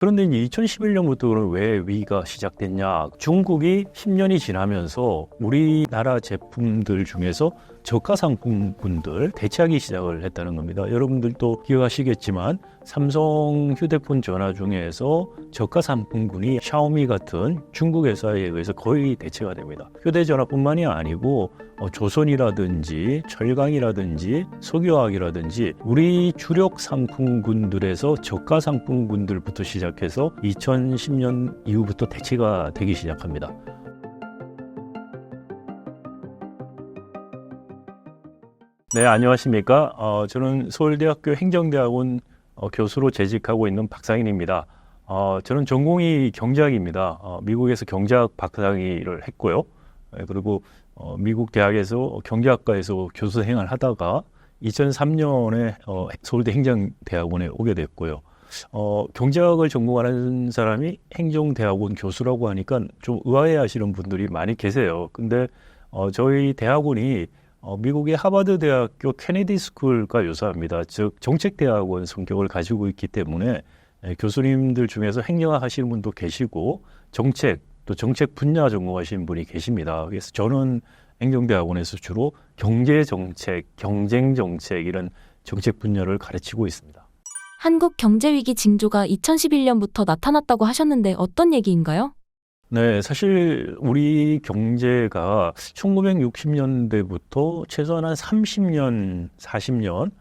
그런데 이제 2011년부터는 왜 위기가 시작됐냐? 중국이 10년이 지나면서 우리나라 제품들 중에서 저가 상품군들 대체하기 시작을 했다는 겁니다. 여러분들도 기억하시겠지만 삼성 휴대폰 전화 중에서 저가 상품군이 샤오미 같은 중국 회사에 의해서 거의 대체가 됩니다. 휴대전화뿐만이 아니고 조선이라든지 철강이라든지 석유화학이라든지 우리 주력 상품군들에서 저가 상품군들부터 시작해서 2010년 이후부터 대체가 되기 시작합니다. 네, 안녕하십니까. 저는 서울대학교 행정대학원 교수로 재직하고 있는 박상인입니다. 저는 전공이 경제학입니다. 미국에서 경제학 박사학위를 했고요. 그리고 미국 대학에서 경제학과에서 교수 생활을 하다가 2003년에 서울대 행정대학원에 오게 됐고요. 경제학을 전공하는 사람이 행정대학원 교수라고 하니까 좀 의아해하시는 분들이 많이 계세요. 근데 저희 대학원이 미국의 하버드 대학교 케네디 스쿨과 유사합니다. 즉 정책대학원 성격을 가지고 있기 때문에 교수님들 중에서 행정학 하시는 분도 계시고 정책 또 정책 분야 전공하시는 분이 계십니다. 그래서 저는 행정대학원에서 주로 경제정책, 경쟁정책 이런 정책 분야를 가르치고 있습니다. 한국 경제위기 징조가 2011년부터 나타났다고 하셨는데 어떤 얘기인가요? 네, 사실 우리 경제가 1960년대부터 최소한 한 30년, 40년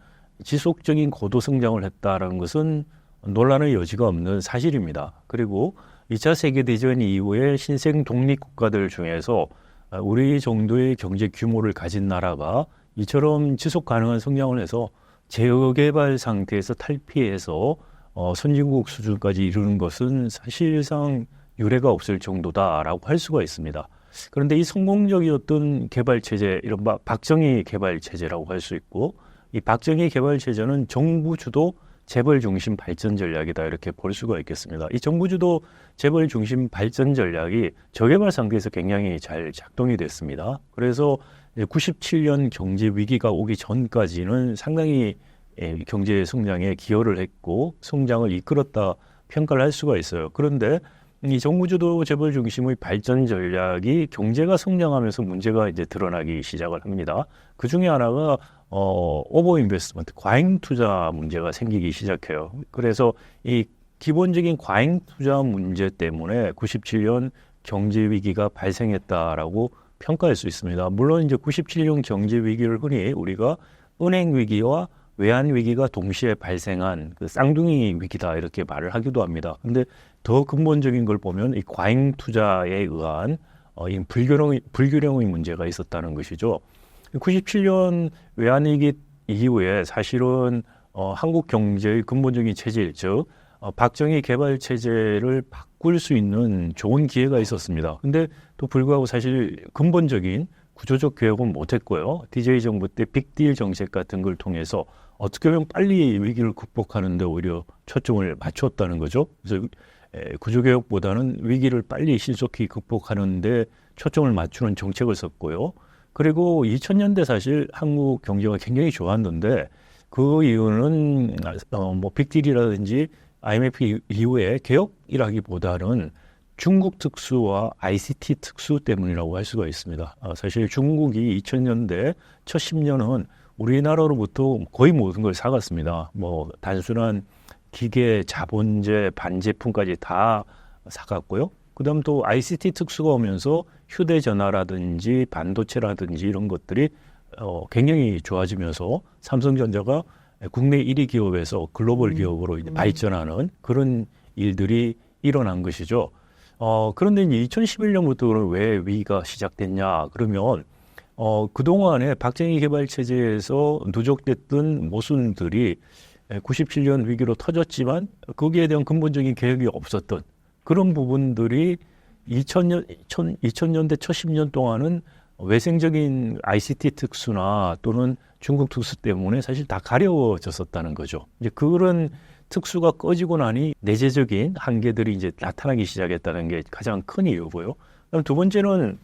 지속적인 고도 성장을 했다는 것은 논란의 여지가 없는 사실입니다. 그리고 2차 세계대전 이후에 신생 독립국가들 중에서 우리 정도의 경제 규모를 가진 나라가 이처럼 지속 가능한 성장을 해서 제어개발 상태에서 탈피해서 선진국 수준까지 이르는 것은 사실상 유례가 없을 정도다라고 할 수가 있습니다. 그런데 이 성공적이었던 개발체제, 이른바 박정희 개발체제라고 할 수 있고, 이 박정희 개발체제는 정부 주도 재벌 중심 발전 전략이다 이렇게 볼 수가 있겠습니다. 이 정부 주도 재벌 중심 발전 전략이 저개발 상태에서 굉장히 잘 작동이 됐습니다. 그래서 97년 경제 위기가 오기 전까지는 상당히 경제 성장에 기여를 했고 성장을 이끌었다 평가를 할 수가 있어요. 그런데 이 정부 주도 재벌 중심의 발전 전략이 경제가 성장하면서 문제가 이제 드러나기 시작을 합니다. 그 중에 하나가 오버 인베스트먼트, 과잉 투자 문제가 생기기 시작해요. 그래서 이 기본적인 과잉 투자 문제 때문에 97년 경제 위기가 발생했다라고 평가할 수 있습니다. 물론 이제 97년 경제 위기를 흔히 우리가 은행 위기와 외환 위기가 동시에 발생한 그 쌍둥이 위기다 이렇게 말을 하기도 합니다. 근데 더 근본적인 걸 보면 이 과잉 투자에 의한 이 불균형의 문제가 있었다는 것이죠. 97년 외환 위기 이후에 사실은 한국 경제의 근본적인 체질, 즉 박정희 개발 체제를 바꿀 수 있는 좋은 기회가 있었습니다. 근데 또 불구하고 사실 근본적인 구조적 개혁은 못했고요. DJ 정부 때 빅딜 정책 같은 걸 통해서 어떻게 보면 빨리 위기를 극복하는 데 오히려 초점을 맞췄다는 거죠. 그래서 구조개혁보다는 위기를 빨리 신속히 극복하는 데 초점을 맞추는 정책을 썼고요. 그리고 2000년대 사실 한국 경제가 굉장히 좋았는데 그 이유는 뭐 빅딜이라든지 IMF 이후에 개혁이라기보다는 중국 특수와 ICT 특수 때문이라고 할 수가 있습니다. 사실 중국이 2000년대 첫 10년은 우리나라로부터 거의 모든 걸 사갔습니다. 뭐 단순한 기계, 자본재, 반제품까지 다 사갔고요. 그다음 또 ICT 특수가 오면서 휴대전화라든지 반도체라든지 이런 것들이 굉장히 좋아지면서 삼성전자가 국내 1위 기업에서 글로벌 기업으로 이제 발전하는 그런 일들이 일어난 것이죠. 그런데 이제 2011년부터는 왜 위기가 시작됐냐 그러면 그동안에 박정희 개발 체제에서 누적됐던 모순들이 97년 위기로 터졌지만 거기에 대한 근본적인 개혁이 없었던 그런 부분들이 2000년대 첫 10년 동안은 외생적인 ICT 특수나 또는 중국 특수 때문에 사실 다 가려워졌었다는 거죠. 이제 그런 특수가 꺼지고 나니 내재적인 한계들이 이제 나타나기 시작했다는 게 가장 큰 이유고요. 그럼 두 번째는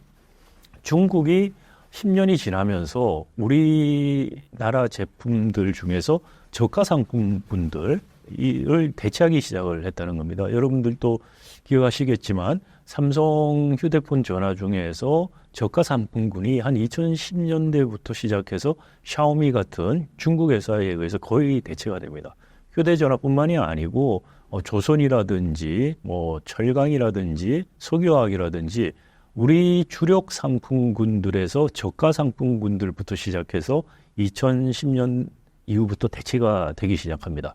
중국이 10년이 지나면서 우리나라 제품들 중에서 저가 상품분들 이를 대체하기 시작을 했다는 겁니다. 여러분들도 기억하시겠지만 삼성 휴대폰 전화 중에서 저가 상품군이 한 2010년대부터 시작해서 샤오미 같은 중국 회사에 의해서 거의 대체가 됩니다. 휴대전화뿐만이 아니고 조선이라든지 뭐 철강이라든지 석유화학이라든지 우리 주력 상품군들에서 저가 상품군들부터 시작해서 2010년 이후부터 대체가 되기 시작합니다.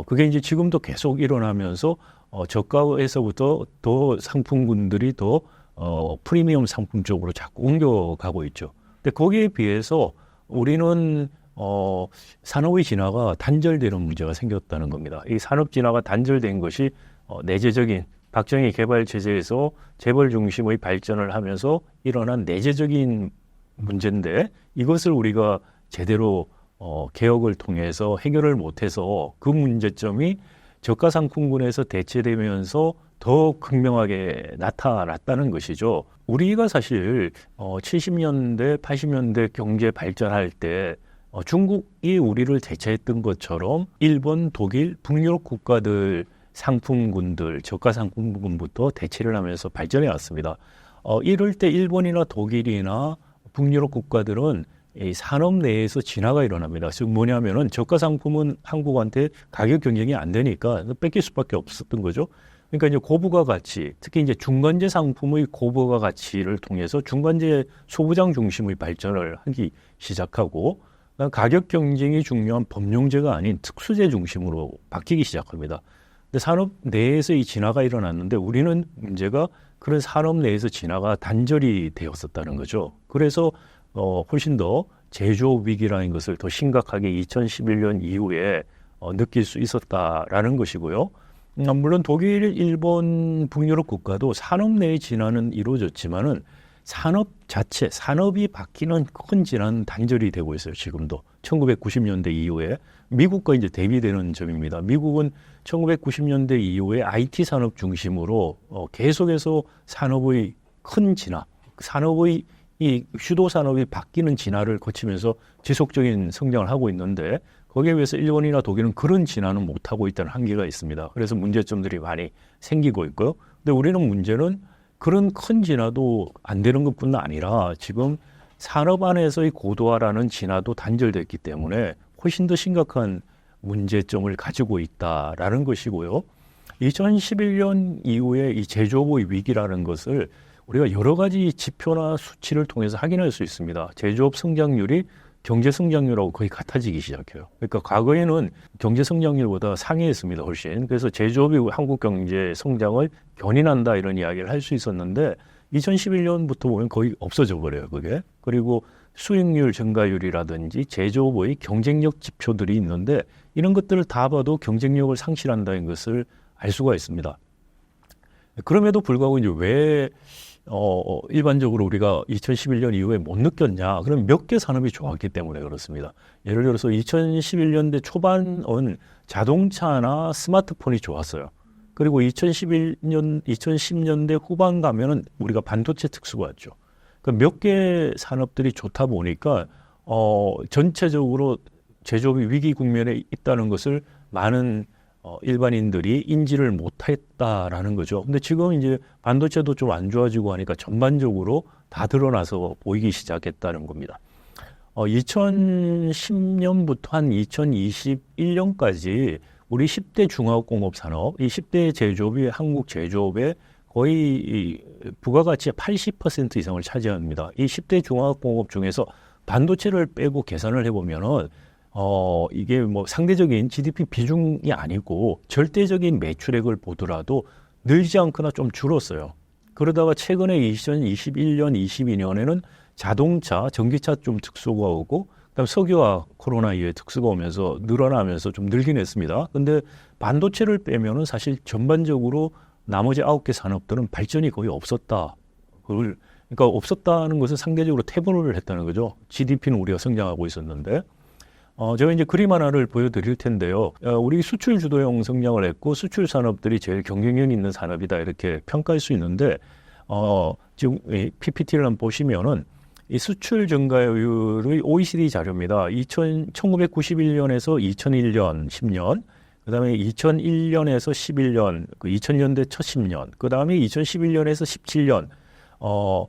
그게 이제 지금도 계속 일어나면서 저가에서부터 더 상품군들이 더 프리미엄 상품 쪽으로 자꾸 옮겨가고 있죠. 근데 거기에 비해서 우리는 산업의 진화가 단절되는 문제가 생겼다는 겁니다. 이 산업 진화가 단절된 것이 내재적인 박정희 개발 체제에서 재벌 중심의 발전을 하면서 일어난 내재적인 문제인데 이것을 우리가 제대로 개혁을 통해서 해결을 못해서 그 문제점이 저가 상품군에서 대체되면서 더 극명하게 나타났다는 것이죠. 우리가 사실 70년대, 80년대 경제 발전할 때 중국이 우리를 대체했던 것처럼 일본, 독일, 북유럽 국가들 상품군들, 저가 상품군부터 대체를 하면서 발전해 왔습니다. 이럴 때 일본이나 독일이나 북유럽 국가들은 이 산업 내에서 진화가 일어납니다. 즉 뭐냐면은 저가 상품은 한국한테 가격 경쟁이 안 되니까 뺏길 수밖에 없었던 거죠. 그러니까 이제 고부가 가치, 특히 이제 중간재 상품의 고부가 가치를 통해서 중간재 소부장 중심의 발전을 하기 시작하고 가격 경쟁이 중요한 법령제가 아닌 특수제 중심으로 바뀌기 시작합니다. 근데 산업 내에서 이 진화가 일어났는데 우리는 문제가 그런 산업 내에서 진화가 단절이 되었었다는 거죠. 그래서 훨씬 더 제조업 위기라는 것을 더 심각하게 2011년 이후에 느낄 수 있었다라는 것이고요. 물론 독일, 일본, 북유럽 국가도 산업 내의 진화는 이루어졌지만은 산업 자체, 산업이 바뀌는 큰 진화는 단절이 되고 있어요. 지금도 1990년대 이후에 미국과 이제 대비되는 점입니다. 미국은 1990년대 이후에 IT 산업 중심으로 계속해서 산업의 큰 진화, 산업의 이 주도 산업이 바뀌는 진화를 거치면서 지속적인 성장을 하고 있는데 거기에 비해서 일본이나 독일은 그런 진화는 못하고 있다는 한계가 있습니다. 그래서 문제점들이 많이 생기고 있고요. 근데 우리는 문제는 그런 큰 진화도 안 되는 것뿐 아니라 지금 산업 안에서의 고도화라는 진화도 단절됐기 때문에 훨씬 더 심각한 문제점을 가지고 있다라는 것이고요. 2011년 이후에 이 제조업의 위기라는 것을 우리가 여러 가지 지표나 수치를 통해서 확인할 수 있습니다. 제조업 성장률이 경제 성장률하고 거의 같아지기 시작해요. 그러니까 과거에는 경제 성장률보다 상회했습니다, 훨씬. 그래서 제조업이 한국 경제 성장을 견인한다 이런 이야기를 할 수 있었는데 2011년부터 보면 거의 없어져 버려요, 그게. 그리고 수익률 증가율이라든지 제조업의 경쟁력 지표들이 있는데 이런 것들을 다 봐도 경쟁력을 상실한다는 것을 알 수가 있습니다. 그럼에도 불구하고 이제 왜 일반적으로 우리가 2011년 이후에 못 느꼈냐? 그럼 몇 개 산업이 좋았기 때문에 그렇습니다. 예를 들어서 2011년대 초반은 자동차나 스마트폰이 좋았어요. 그리고 2010년대 후반 가면은 우리가 반도체 특수가 왔죠. 그러니까 몇 개 산업들이 좋다 보니까 전체적으로 제조업이 위기 국면에 있다는 것을 많은 일반인들이 인지를 못했다라는 거죠. 근데 지금 이제 반도체도 좀 안 좋아지고 하니까 전반적으로 다 드러나서 보이기 시작했다는 겁니다. 2010년부터 한 2021년까지 우리 10대 중화공업 산업, 이 10대 제조업이 한국 제조업의 거의 부가가치의 80% 이상을 차지합니다. 이 10대 중화공업 중에서 반도체를 빼고 계산을 해보면은 이게 뭐 상대적인 GDP 비중이 아니고 절대적인 매출액을 보더라도 늘지 않거나 좀 줄었어요. 그러다가 최근에 2021년, 22년에는 자동차, 전기차 좀 특수가 오고 그다음 석유와 코로나 이후에 특수가 오면서 늘어나면서 좀 늘긴 했습니다. 근데 반도체를 빼면은 사실 전반적으로 나머지 9개 산업들은 발전이 거의 없었다. 그러니까 없었다는 것은 상대적으로 퇴보를 했다는 거죠. GDP는 우리가 성장하고 있었는데. 제가 이제 그림 하나를 보여드릴 텐데요. 우리 수출 주도형 성장을 했고 수출 산업들이 제일 경쟁력 있는 산업이다 이렇게 평가할 수 있는데 지금 이 PPT를 한번 보시면은 이 수출 증가율의 OECD 자료입니다. 1991년에서 2001년 10년 그다음에 2001년에서 11년, 그 2000년대 첫 10년, 그다음에 2011년에서 17년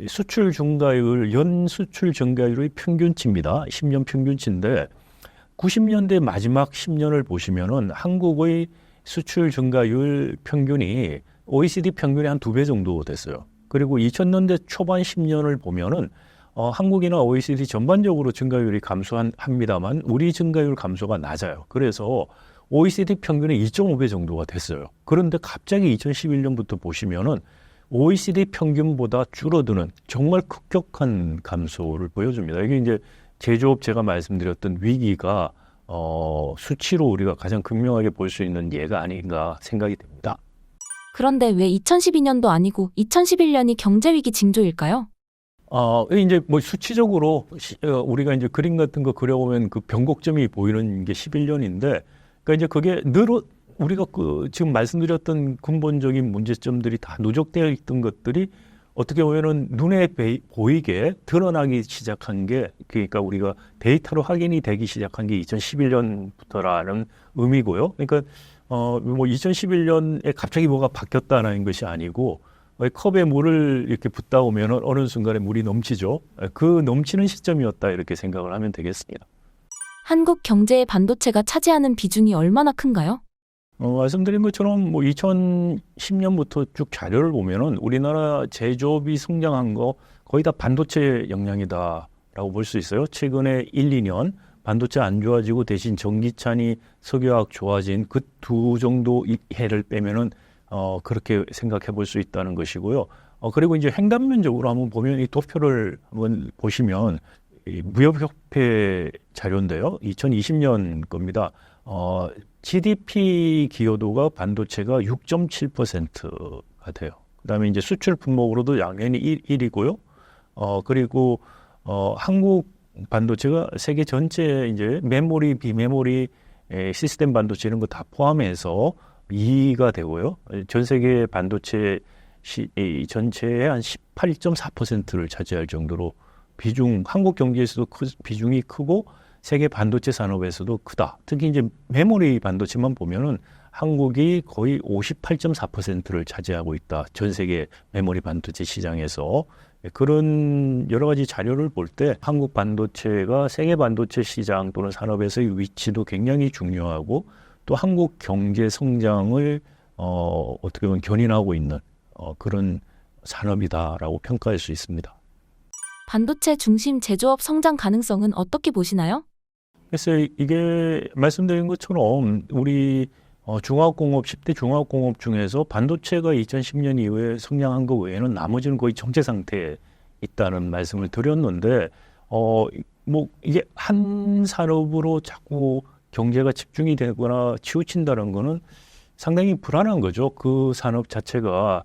수출 증가율, 연 수출 증가율의 평균치입니다. 10년 평균치인데 90년대 마지막 10년을 보시면은 한국의 수출 증가율 평균이 OECD 평균의 한 2배 정도 됐어요. 그리고 2000년대 초반 10년을 보면은 한국이나 OECD 전반적으로 증가율이 감소합니다만 우리 증가율 감소가 낮아요. 그래서 OECD 평균의 2.5배 정도가 됐어요. 그런데 갑자기 2011년부터 보시면은 OECD 평균보다 줄어드는 정말 급격한 감소를 보여줍니다. 이게 이제 제조업 제가 말씀드렸던 위기가 수치로 우리가 가장 극명하게 볼 수 있는 예가 아닌가 생각이 됩니다. 그런데 왜 2012년도 아니고 2011년이 경제위기 징조일까요? 이제 뭐 수치적으로 우리가 이제 그림 같은 거 그려보면 그 변곡점이 보이는 게 11년인데, 그러니까 이제 그게 늘 우리가 지금 말씀드렸던 근본적인 문제점들이 다 누적되어 있던 것들이 어떻게 보면은 눈에 보이게 드러나기 시작한 게, 그러니까 우리가 데이터로 확인이 되기 시작한 게 2011년부터라는 의미고요. 그러니까 뭐 2011년에 갑자기 뭐가 바뀌었다는 것이 아니고 컵에 물을 이렇게 붓다 보면 어느 순간에 물이 넘치죠. 그 넘치는 시점이었다 이렇게 생각을 하면 되겠습니다. 한국 경제의 반도체가 차지하는 비중이 얼마나 큰가요? 말씀드린 것처럼 뭐 2010년부터 쭉 자료를 보면은 우리나라 제조업이 성장한 거 거의 다 반도체 영향이다라고 볼 수 있어요. 최근에 1, 2년 반도체 안 좋아지고 대신 전기차니 석유화학 좋아진 그 두 정도 해를 빼면은 그렇게 생각해 볼 수 있다는 것이고요. 그리고 이제 횡단면적으로 한번 보면 이 도표를 한번 보시면 이 무역협회 자료인데요. 2020년 겁니다. GDP 기여도가 반도체가 6.7%가 돼요. 그다음에 이제 수출 품목으로도 양면이 1위고요. 그리고 한국 반도체가 세계 전체 이제 메모리, 비메모리, 시스템 반도체 이런 거 다 포함해서 2위가 되고요. 전 세계 반도체 전체의 한 18.4%를 차지할 정도로 한국 경제에서도 비중이 크고 세계 반도체 산업에서도 크다. 특히 이제 메모리 반도체만 보면은 한국이 거의 58.4%를 차지하고 있다. 전 세계 메모리 반도체 시장에서. 그런 여러 가지 자료를 볼 때 한국 반도체가 세계 반도체 시장 또는 산업에서의 위치도 굉장히 중요하고 또 한국 경제 성장을 어떻게 보면 견인하고 있는 그런 산업이다라고 평가할 수 있습니다. 반도체 중심 제조업 성장 가능성은 어떻게 보시나요? 그래서 이게 말씀드린 것처럼 우리 중화학공업 10대 중화학공업 중에서 반도체가 2010년 이후에 성장한 것 외에는 나머지는 거의 정체 상태에 있다는 말씀을 드렸는데 뭐 이게 한 산업으로 자꾸 경제가 집중이 되거나 치우친다는 거는 상당히 불안한 거죠. 그 산업 자체가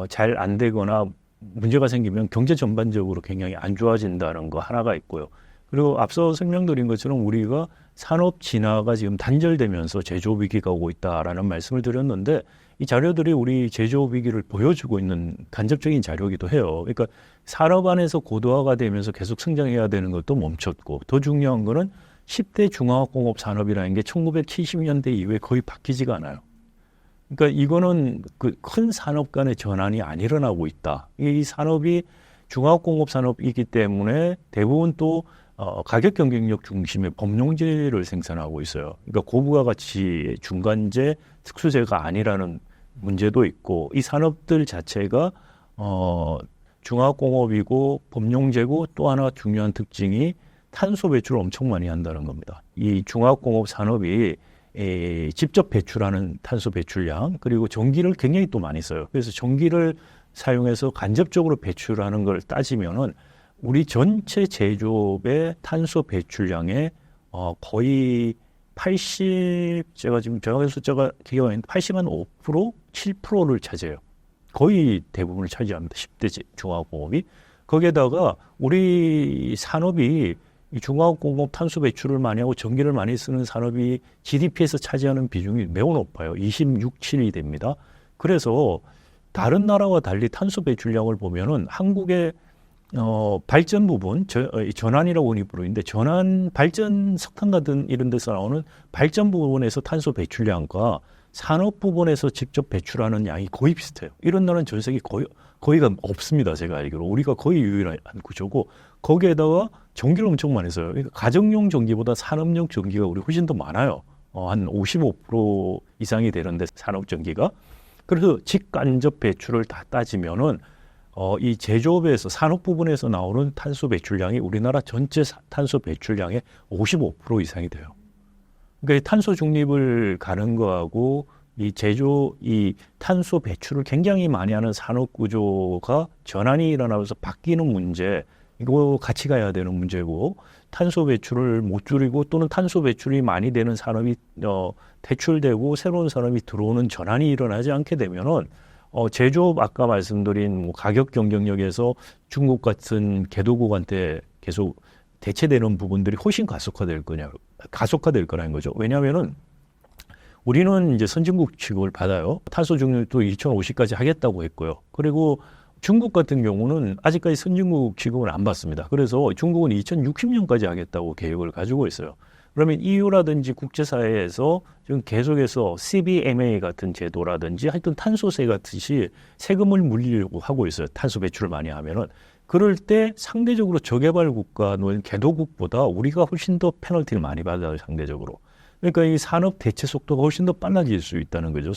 잘 안 되거나 문제가 생기면 경제 전반적으로 굉장히 안 좋아진다는 거 하나가 있고요. 그리고 앞서 설명드린 것처럼 우리가 산업 진화가 지금 단절되면서 제조업 위기가 오고 있다라는 말씀을 드렸는데 이 자료들이 우리 제조업 위기를 보여주고 있는 간접적인 자료이기도 해요. 그러니까 산업 안에서 고도화가 되면서 계속 성장해야 되는 것도 멈췄고 더 중요한 거는 10대 중화학공업 산업이라는 게 1970년대 이후에 거의 바뀌지가 않아요. 그러니까 이거는 그 큰 산업 간의 전환이 안 일어나고 있다. 이 산업이 중화학공업 산업이기 때문에 대부분 또 가격 경쟁력 중심의 범용재를 생산하고 있어요. 그러니까 고부가 가치 중간재, 특수재가 아니라는 문제도 있고 이 산업들 자체가 중화학공업이고 범용재고 또 하나 중요한 특징이 탄소 배출을 엄청 많이 한다는 겁니다. 이 중화학공업 산업이 직접 배출하는 탄소 배출량 그리고 전기를 굉장히 또 많이 써요. 그래서 전기를 사용해서 간접적으로 배출하는 걸 따지면은 우리 전체 제조업의 탄소 배출량의 거의 80, 제가 지금 정확한 숫자가 기억이 안 나는데 85%, 7%를 차지해요. 거의 대부분을 차지합니다. 10대 중화학공업이. 거기에다가 우리 산업이 이 중화학공업 탄소 배출을 많이 하고 전기를 많이 쓰는 산업이 GDP에서 차지하는 비중이 매우 높아요. 26, 7이 됩니다. 그래서 다른 나라와 달리 탄소 배출량을 보면은 한국의 발전 부분, 전환이라고 흔히 부르는데 전환, 발전, 석탄 같은 이런 데서 나오는 발전 부분에서 탄소 배출량과 산업 부분에서 직접 배출하는 양이 거의 비슷해요. 이런 나라는 전 세계 거의가 없습니다. 제가 알기로. 우리가 거의 유일한 구조고 거기에다가 전기를 엄청 많이 써요. 그러니까 가정용 전기보다 산업용 전기가 우리 훨씬 더 많아요. 한 55% 이상이 되는데 산업 전기가. 그래서 직간접 배출을 다 따지면은 이 제조업에서 산업 부분에서 나오는 탄소 배출량이 우리나라 전체 탄소 배출량의 55% 이상이 돼요. 그러니까 이 탄소 중립을 가는 거하고 이 탄소 배출을 굉장히 많이 하는 산업 구조가 전환이 일어나면서 바뀌는 문제, 이거 같이 가야 되는 문제고, 탄소 배출을 못 줄이고 또는 탄소 배출이 많이 되는 산업이 퇴출되고 새로운 산업이 들어오는 전환이 일어나지 않게 되면은 제조업 아까 말씀드린 뭐 가격 경쟁력에서 중국 같은 개도국한테 계속 대체되는 부분들이 훨씬 가속화될 거라는 거죠. 왜냐하면은 우리는 이제 선진국 취급을 받아요. 탄소 중립도 2050까지 하겠다고 했고요. 그리고 중국 같은 경우는 아직까지 선진국 취급을 안 받습니다. 그래서 중국은 2060년까지 하겠다고 계획을 가지고 있어요. 그러면 EU라든지 국제사회에서 지금 계속해서 CBAM 같은 제도라든지 하여튼 탄소세 같이 세금을 물리려고 하고 있어요. 탄소 배출을 많이 하면은. 그럴 때 상대적으로 저개발 국가는 개도국보다 우리가 훨씬 더 페널티를 많이 받아요, 상대적으로. 그러니까 이 산업 대체 속도가 훨씬 더 빨라질 수 있다는 거죠.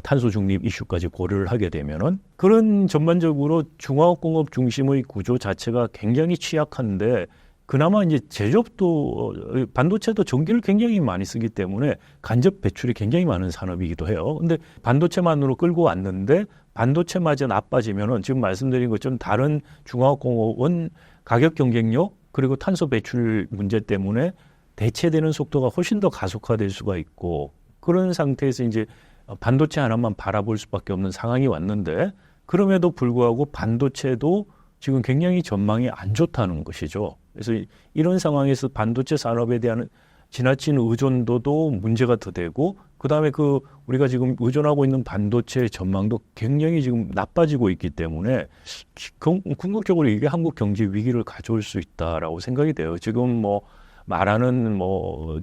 탄소 중립 이슈까지 고려를 하게 되면은. 그런 전반적으로 중화공업 중심의 구조 자체가 굉장히 취약한데 그나마 이제 제조업도 반도체도 전기를 굉장히 많이 쓰기 때문에 간접 배출이 굉장히 많은 산업이기도 해요. 근데 반도체만으로 끌고 왔는데 반도체마저 나빠지면은 지금 말씀드린 것처럼 다른 중화공업은 가격 경쟁력 그리고 탄소 배출 문제 때문에 대체되는 속도가 훨씬 더 가속화될 수가 있고 그런 상태에서 이제 반도체 하나만 바라볼 수밖에 없는 상황이 왔는데 그럼에도 불구하고 반도체도 지금 굉장히 전망이 안 좋다는 것이죠. 그래서 이런 상황에서 반도체 산업에 대한 지나친 의존도도 문제가 더 되고 그다음에 우리가 지금 의존하고 있는 반도체 전망도 굉장히 지금 나빠지고 있기 때문에 궁극적으로 이게 한국 경제 위기를 가져올 수 있다라고 생각이 돼요. 지금 뭐 말하는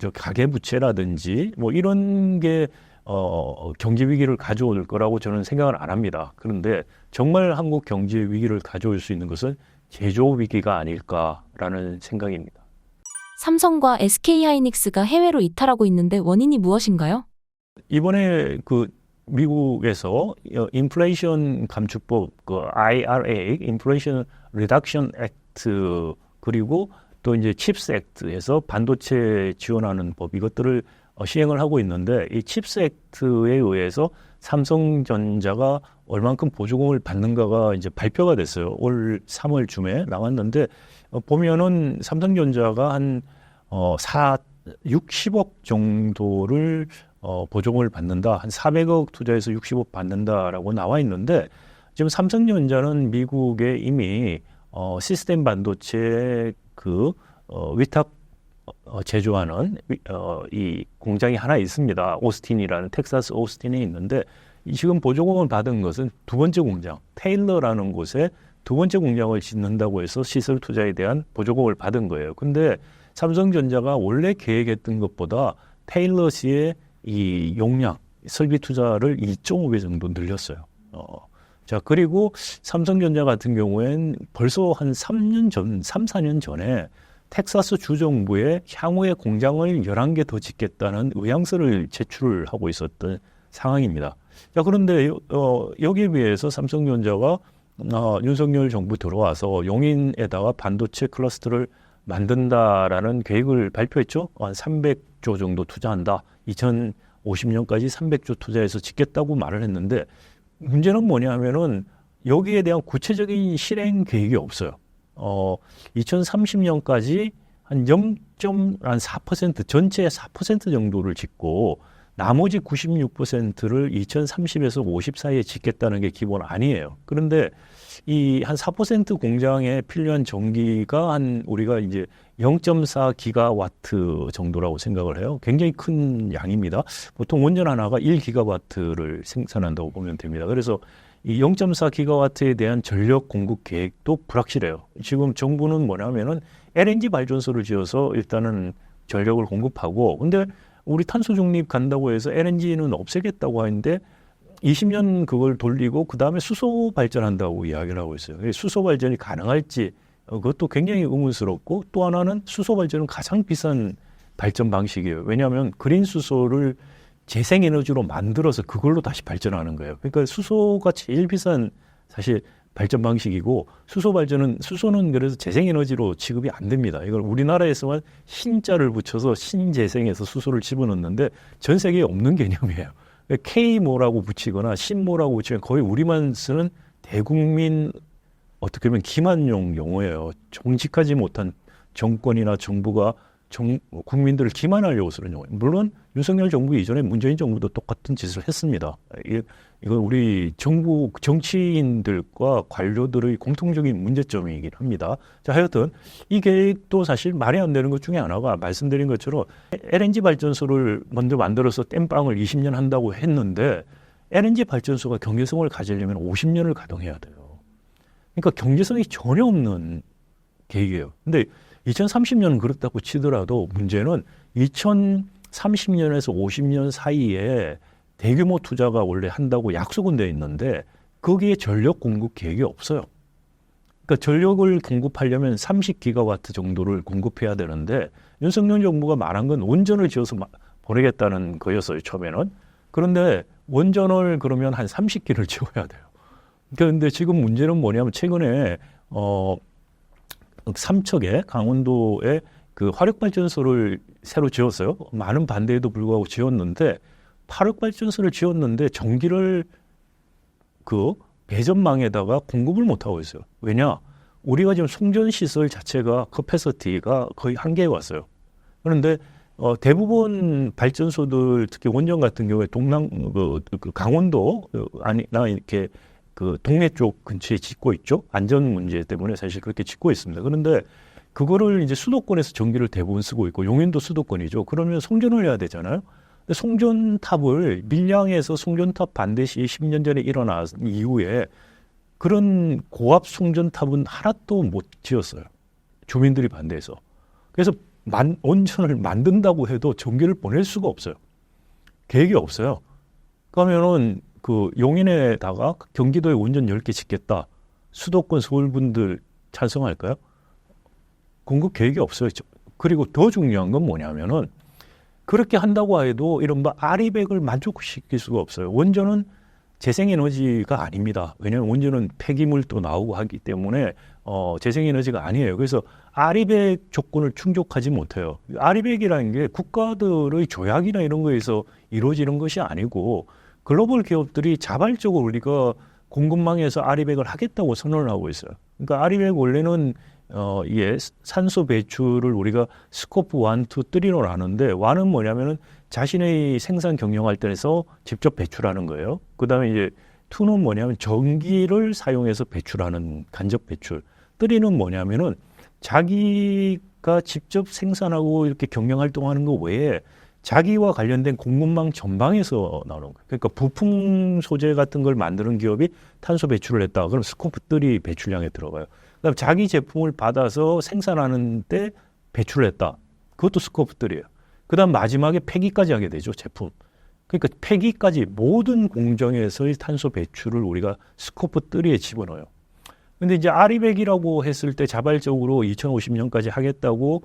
저 가계부채라든지 뭐 이런 게 경제 위기를 가져올 거라고 저는 생각을 안 합니다. 그런데 정말 한국 경제 위기를 가져올 수 있는 것은 제조 위기가 아닐까라는 생각입니다. 삼성과 SK하이닉스가 해외로 이탈하고 있는데 원인이 무엇인가요? 이번에 미국에서 인플레이션 감축법 IRA, 인플레이션 리덕션 액트 그리고 또 이제 칩스 액트에서 반도체 지원하는 법 이것들을 시행을 하고 있는데 이 칩스 액트에 의해서 삼성전자가 얼만큼 보조금을 받는가가 이제 발표가 됐어요. 올 3월쯤에 나왔는데 보면은 삼성전자가 한 60억 정도를 보조금을 받는다. 한 400억 투자해서 60억 받는다라고 나와 있는데 지금 삼성전자는 미국에 이미 시스템 반도체 위탁 제조하는 이 공장이 하나 있습니다. 오스틴이라는 텍사스 오스틴에 있는데 지금 보조금을 받은 것은 두 번째 공장 테일러라는 곳에 두 번째 공장을 짓는다고 해서 시설 투자에 대한 보조금을 받은 거예요. 근데 삼성전자가 원래 계획했던 것보다 테일러시의 이 용량 설비 투자를 2.5배 정도 늘렸어요. 자, 그리고 삼성전자 같은 경우엔 벌써 한 4년 전에 텍사스 주정부에 향후에 공장을 11개 더 짓겠다는 의향서를 제출하고 있었던 상황입니다. 자, 그런데 여기에 비해서 삼성전자가 윤석열 정부 들어와서 용인에다가 반도체 클러스터를 만든다라는 계획을 발표했죠. 한 300조 정도 투자한다. 2050년까지 300조 투자해서 짓겠다고 말을 했는데 문제는 뭐냐면은 여기에 대한 구체적인 실행 계획이 없어요. 2030년까지 한 0.4% 전체의 4% 정도를 짓고 나머지 96%를 2030에서 50 사이에 짓겠다는 게 기본 아니에요. 그런데 이 한 4% 공장에 필요한 전기가 한 우리가 이제 0.4 기가와트 정도라고 생각을 해요. 굉장히 큰 양입니다. 보통 원전 하나가 1 기가와트를 생산한다고 보면 됩니다. 그래서 이 0.4 기가와트에 대한 전력 공급 계획도 불확실해요. 지금 정부는 뭐냐면은 LNG 발전소를 지어서 일단은 전력을 공급하고, 근데 우리 탄소 중립 간다고 해서 LNG는 없애겠다고 하는데 20년 그걸 돌리고 그 다음에 수소 발전한다고 이야기를 하고 있어요. 수소 발전이 가능할지 그것도 굉장히 의문스럽고, 또 하나는 수소 발전은 가장 비싼 발전 방식이에요. 왜냐하면 그린 수소를 재생에너지로 만들어서 그걸로 다시 발전하는 거예요. 그러니까 수소가 제일 비싼 사실 발전 방식이고, 수소는 그래서 재생에너지로 취급이 안 됩니다. 이걸 우리나라에서만 신자를 붙여서 신재생해서 수소를 집어넣는데 전 세계에 없는 개념이에요. K모라고 붙이거나 신모라고 붙이면 거의 우리만 쓰는 대국민 어떻게 보면 기만용 용어예요. 정직하지 못한 정권이나 정부가 국민들을 기만하려고 쓰는 용어예요. 물론 윤석열 정부 이전에 문재인 정부도 똑같은 짓을 했습니다. 이건 우리 정치인들과 관료들의 공통적인 문제점이긴 합니다. 자, 하여튼 이 계획도 사실 말이 안 되는 것 중에 하나가 말씀드린 것처럼 LNG 발전소를 먼저 만들어서 땜빵을 20년 한다고 했는데, LNG 발전소가 경제성을 가지려면 50년을 가동해야 돼요. 그러니까 경제성이 전혀 없는 계획이에요. 근데 2030년은 그렇다고 치더라도 문제는 2030년에서 50년 사이에 대규모 투자가 원래 한다고 약속은 되어 있는데 거기에 전력 공급 계획이 없어요. 그러니까 전력을 공급하려면 30기가와트 정도를 공급해야 되는데 윤석열 정부가 말한 건 원전을 지어서 보내겠다는 거였어요, 처음에는. 그런데 원전을 그러면 한 30기를 지어야 돼요. 그런데 지금 문제는 뭐냐면 최근에 삼척에 강원도에 그 화력발전소를 새로 지었어요. 많은 반대에도 불구하고 지었는데 화력발전소를 지었는데 전기를 그 배전망에다가 공급을 못 하고 있어요. 왜냐? 우리가 지금 송전 시설 자체가 커패서티가 거의 한계에 왔어요. 그런데 대부분 발전소들 특히 원전 같은 경우에 그 강원도 아니나 이렇게 그 동해 쪽 근처에 짓고 있죠. 안전 문제 때문에 사실 그렇게 짓고 있습니다. 그런데 그거를 이제 수도권에서 전기를 대부분 쓰고 있고 용인도 수도권이죠. 그러면 송전을 해야 되잖아요. 근데 송전탑을 밀양에서 송전탑 반대 시 10년 전에 일어난 이후에 그런 고압 송전탑은 하나도 못 지었어요. 주민들이 반대해서. 그래서 원전을 만든다고 해도 전기를 보낼 수가 없어요. 계획이 없어요. 그러면은 그 용인에다가 경기도에 원전 10개 짓겠다. 수도권 서울분들 찬성할까요? 공급 계획이 없어요. 그리고 더 중요한 건 뭐냐면은 그렇게 한다고 해도 이른바 아리백을 만족시킬 수가 없어요. 원전은 재생에너지가 아닙니다. 왜냐하면 원전은 폐기물도 나오고 하기 때문에 재생에너지가 아니에요. 그래서 아리백 조건을 충족하지 못해요. 아리백이라는 게 국가들의 조약이나 이런 거에서 이루어지는 것이 아니고 글로벌 기업들이 자발적으로 우리가 공급망에서 아리백을 하겠다고 선언을 하고 있어요. 그러니까 아리백 원래는 이게 산소 배출을 우리가 스코프 1, 2, 3로 나누는데 1은 뭐냐면은 자신의 생산 경영 활동에서 직접 배출하는 거예요. 그다음에 이제 2는 뭐냐면 전기를 사용해서 배출하는 간접 배출. 3는 뭐냐면은 자기가 직접 생산하고 이렇게 경영 활동하는 거 외에 자기와 관련된 공급망 전방에서 나오는 거예요. 그러니까 부품 소재 같은 걸 만드는 기업이 탄소 배출을 했다. 그럼 스코프 3 배출량에 들어가요. 그다음 자기 제품을 받아서 생산하는 때 배출을 했다. 그것도 스코프 3예요. 그다음 마지막에 폐기까지 하게 되죠, 제품. 그러니까 폐기까지 모든 공정에서의 탄소 배출을 우리가 스코프 3에 집어넣어요. 근데 이제 아리백이라고 했을 때 자발적으로 2050년까지 하겠다고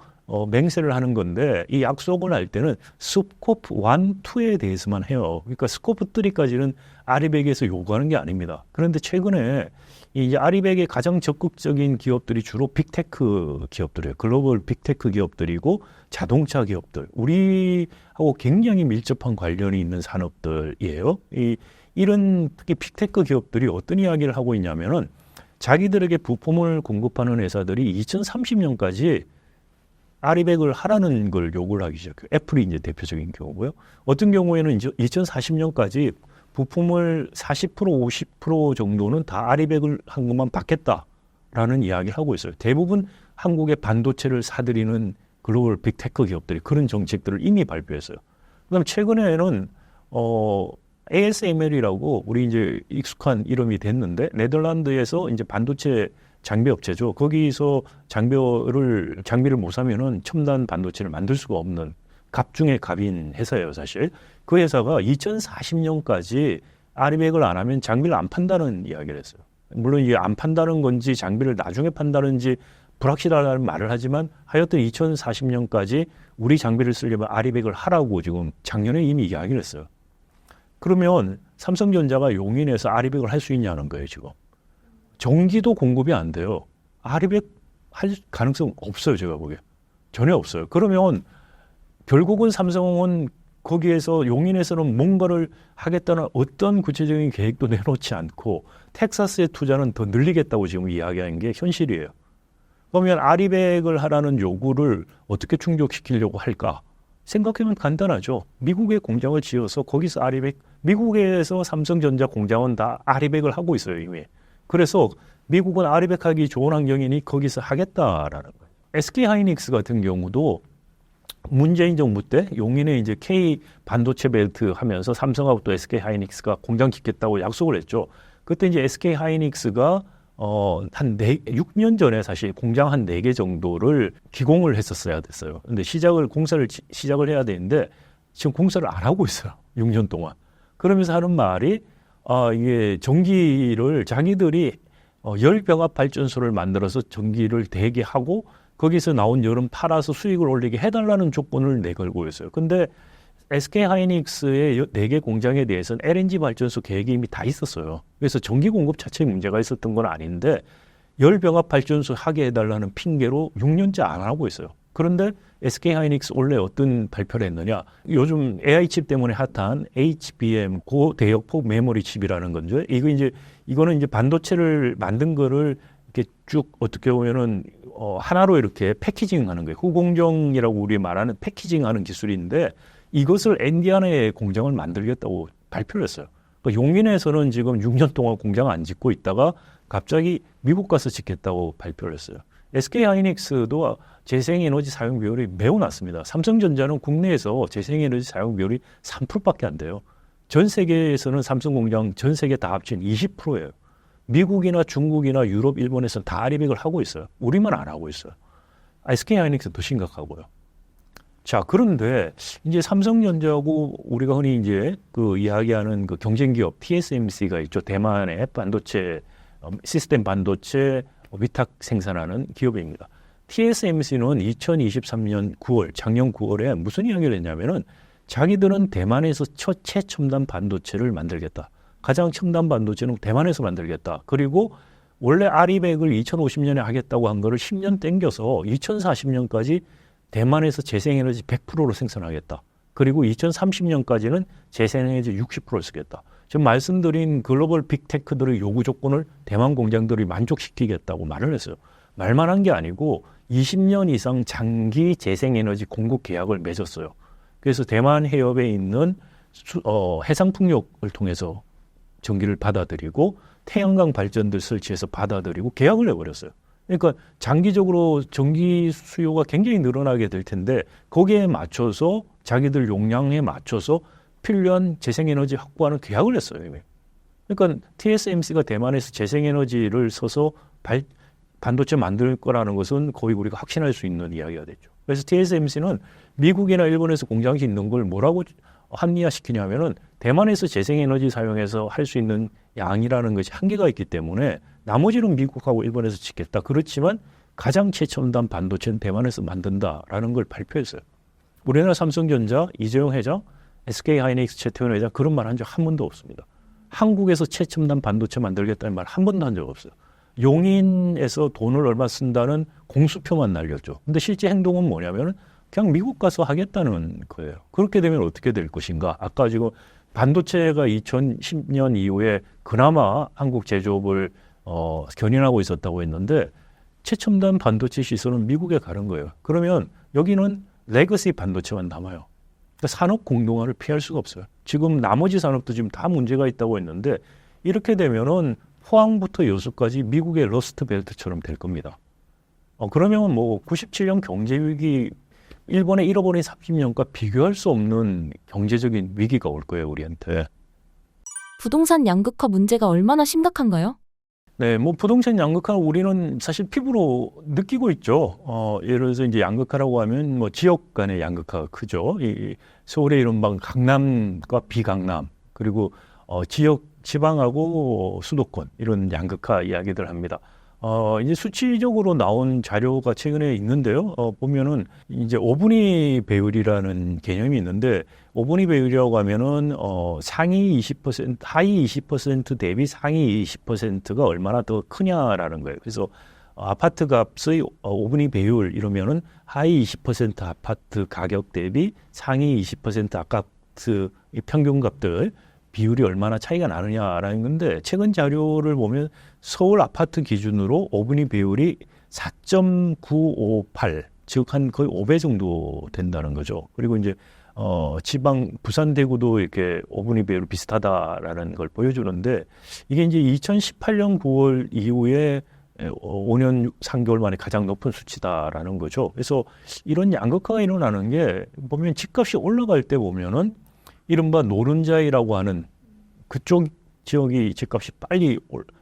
맹세를 하는 건데 이 약속을 할 때는 스코프 1, 2에 대해서만 해요. 그러니까 스코프 3까지는 아리백에서 요구하는 게 아닙니다. 그런데 최근에 이제 아리백의 가장 적극적인 기업들이 주로 빅테크 기업들이에요. 글로벌 빅테크 기업들이고 자동차 기업들, 우리하고 굉장히 밀접한 관련이 있는 산업들이에요. 이런 특히 빅테크 기업들이 어떤 이야기를 하고 있냐면은 자기들에게 부품을 공급하는 회사들이 2030년까지 아리백을 하라는 걸 요구를 하기 시작해요. 애플이 이제 대표적인 경우고요. 어떤 경우에는 이제 2040년까지 부품을 40% 50% 정도는 다 아리백을 한 것만 받겠다라는 이야기를 하고 있어요. 대부분 한국의 반도체를 사들이는 글로벌 빅테크 기업들이 그런 정책들을 이미 발표했어요. 그다음 최근에는 ASML이라고 우리 이제 익숙한 이름이 됐는데 네덜란드에서 이제 반도체 장비 업체죠. 거기서 장비를 못 사면은 첨단 반도체를 만들 수가 없는 갑 중의 갑인 회사예요, 사실. 그 회사가 2040년까지 아리백을 안 하면 장비를 안 판다는 이야기를 했어요. 물론 이게 안 판다는 건지 장비를 나중에 판다는지 불확실하다는 말을 하지만 하여튼 2040년까지 우리 장비를 쓰려면 아리백을 하라고 지금 작년에 이미 이야기를 했어요. 그러면 삼성전자가 용인에서 아리백을 할 수 있냐는 거예요, 지금. 전기도 공급이 안 돼요. 아리백 할 가능성 없어요, 제가 보기에. 전혀 없어요. 그러면 결국은 삼성은 거기에서 용인에서는 뭔가를 하겠다는 어떤 구체적인 계획도 내놓지 않고 텍사스의 투자는 더 늘리겠다고 지금 이야기하는 게 현실이에요. 그러면 아리백을 하라는 요구를 어떻게 충족시키려고 할까? 생각하면 간단하죠. 미국에 공장을 지어서 거기서 아리백, 미국에서 삼성전자 공장은 다 아리백을 하고 있어요, 이미. 그래서 미국은 아리백하기 좋은 환경이니 거기서 하겠다라는 거예요. SK 하이닉스 같은 경우도 문재인 정부 때 용인에 이제 K 반도체 벨트 하면서 삼성하고 또 SK 하이닉스가 공장 짓겠다고 약속을 했죠. 그때 이제 SK 하이닉스가 한 6년 전에 사실 공장 한 4개 정도를 기공을 했었어야 됐어요. 근데 공사를 시작을 해야 되는데 지금 공사를 안 하고 있어요. 6년 동안. 그러면서 하는 말이 이게 전기를 자기들이 열병합 발전소를 만들어서 전기를 대게 하고 거기서 나온 열은 팔아서 수익을 올리게 해달라는 조건을 내걸고 있어요. 근데 SK 하이닉스의 4개 공장에 대해서는 LNG 발전소 계획이 이미 다 있었어요. 그래서 전기 공급 자체에 문제가 있었던 건 아닌데 열병합 발전소 하게 해달라는 핑계로 6년째 안 하고 있어요. 그런데 SK 하이닉스 원래 어떤 발표를 했느냐? 요즘 AI 칩 때문에 핫한 HBM 고대역폭 메모리 칩이라는 건죠. 이거는 이제 반도체를 만든 거를 이렇게 쭉 어떻게 보면은 하나로 이렇게 패키징하는 거예요. 후공정이라고 우리 말하는 패키징하는 기술인데 이것을 엔디아나에 공장을 만들겠다고 발표를 했어요. 그러니까 용인에서는 지금 6년 동안 공장 안 짓고 있다가 갑자기 미국 가서 짓겠다고 발표를 했어요. SK 하이닉스도 재생에너지 사용 비율이 매우 낮습니다. 삼성전자는 국내에서 재생에너지 사용 비율이 3%밖에 안 돼요. 전 세계에서는 삼성 공장 전 세계 다 합친 20%예요. 미국이나 중국이나 유럽, 일본에서는 다 아리백을 하고 있어요. 우리만 안 하고 있어요. SK 하이닉스 더 심각하고요. 자, 그런데 이제 삼성전자하고 우리가 흔히 이제 그 이야기하는 그 경쟁기업 TSMC가 있죠. 대만의 반도체, 시스템 반도체 위탁 생산하는 기업입니다. TSMC는 2023년 9월, 작년 9월에 무슨 이야기를 했냐면은 자기들은 대만에서 최첨단 반도체를 만들겠다. 가장 첨단 반도체는 대만에서 만들겠다. 그리고 원래 아리백을 2050년에 하겠다고 한 거를 10년 땡겨서 2040년까지 대만에서 재생에너지 100%로 생산하겠다. 그리고 2030년까지는 재생에너지 60%를 쓰겠다. 지금 말씀드린 글로벌 빅테크들의 요구 조건을 대만 공장들이 만족시키겠다고 말을 했어요. 말만 한 게 아니고 20년 이상 장기 재생에너지 공급 계약을 맺었어요. 그래서 대만 해협에 있는 해상풍력을 통해서 전기를 받아들이고 태양광 발전들 설치해서 받아들이고 계약을 내버렸어요. 그러니까 장기적으로 전기 수요가 굉장히 늘어나게 될 텐데 거기에 맞춰서 자기들 용량에 맞춰서 필요한 재생에너지 확보하는 계약을 했어요. 이미. 그러니까 TSMC가 대만에서 재생에너지를 써서 반도체 만들 거라는 것은 거의 우리가 확신할 수 있는 이야기가 됐죠. 그래서 TSMC는 미국이나 일본에서 공장 짓는 걸 뭐라고 합리화시키냐면은 대만에서 재생에너지 사용해서 할 수 있는 양이라는 것이 한계가 있기 때문에 나머지는 미국하고 일본에서 짓겠다. 그렇지만 가장 최첨단 반도체는 대만에서 만든다라는 걸 발표했어요. 우리나라 삼성전자 이재용 회장, SK 하이닉스 최태원 회장 그런 말 한 적 한 번도 없습니다. 한국에서 최첨단 반도체 만들겠다는 말 한 번도 한 적 없어요. 용인에서 돈을 얼마 쓴다는 공수표만 날렸죠. 근데 실제 행동은 뭐냐면 그냥 미국 가서 하겠다는 거예요. 그렇게 되면 어떻게 될 것인가? 아까 지금 반도체가 2010년 이후에 그나마 한국 제조업을 견인하고 있었다고 했는데 최첨단 반도체 시설은 미국에 가는 거예요. 그러면 여기는 레거시 반도체만 남아요. 그러니까 산업 공동화를 피할 수가 없어요. 지금 나머지 산업도 지금 다 문제가 있다고 했는데 이렇게 되면은 포항부터 여수까지 미국의 러스트 벨트처럼 될 겁니다. 그러면 뭐 97년 경제 위기 일본의 잃어버린 30년과 비교할 수 없는 경제적인 위기가 올 거예요, 우리한테. 부동산 양극화 문제가 얼마나 심각한가요? 네, 뭐 부동산 양극화 우리는 사실 피부로 느끼고 있죠. 예를 들어서 이제 양극화라고 하면 뭐 지역 간의 양극화가 크죠. 이 서울의 이른바 강남과 비강남 그리고 지역 지방하고 수도권 이런 양극화 이야기들 합니다. 이제 수치적으로 나온 자료가 최근에 있는데요. 보면은 이제 오분위 배율이라는 개념이 있는데 오분위 배율이라고 하면은 상위 20%, 하위 20% 대비 상위 20%가 얼마나 더 크냐라는 거예요. 그래서 아파트 값의 오분위 배율 이러면은 하위 20% 아파트 가격 대비 상위 20% 아파트 평균 값들 비율이 얼마나 차이가 나느냐라는 건데 최근 자료를 보면 서울 아파트 기준으로 오분위 비율이 4.958, 즉 한 거의 5배 정도 된다는 거죠. 그리고 이제 지방 부산 대구도 이렇게 오분위 비율 비슷하다라는 걸 보여주는데 이게 이제 2018년 9월 이후에 5년 3개월 만에 가장 높은 수치다라는 거죠. 그래서 이런 양극화가 일어나는 게 보면 집값이 올라갈 때 보면은 이른바 노른자이라고 하는 그쪽 지역이 집값이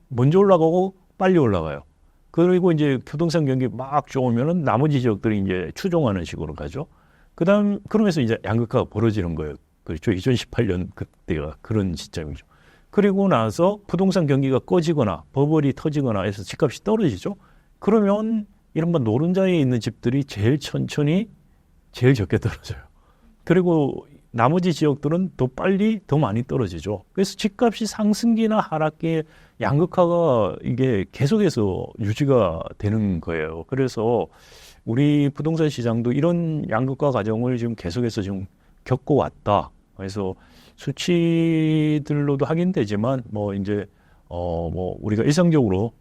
먼저 올라가고 빨리 올라가요. 그리고 이제 부동산 경기 막 좋으면은 나머지 지역들이 이제 추종하는 식으로 가죠. 그러면서 이제 양극화가 벌어지는 거예요. 그렇죠. 2018년 그때가 그런 시점이죠. 그리고 나서 부동산 경기가 꺼지거나 버블이 터지거나 해서 집값이 떨어지죠. 그러면 이른바 노른자에 있는 집들이 제일 천천히 제일 적게 떨어져요. 그리고 나머지 지역들은 더 빨리 더 많이 떨어지죠. 그래서 집값이 상승기나 하락기에 양극화가 이게 계속해서 유지가 되는 거예요. 그래서 우리 부동산 시장도 이런 양극화 과정을 지금 계속해서 지금 겪어왔다. 그래서 수치들로도 확인되지만 뭐 이제 뭐 우리가 일상적으로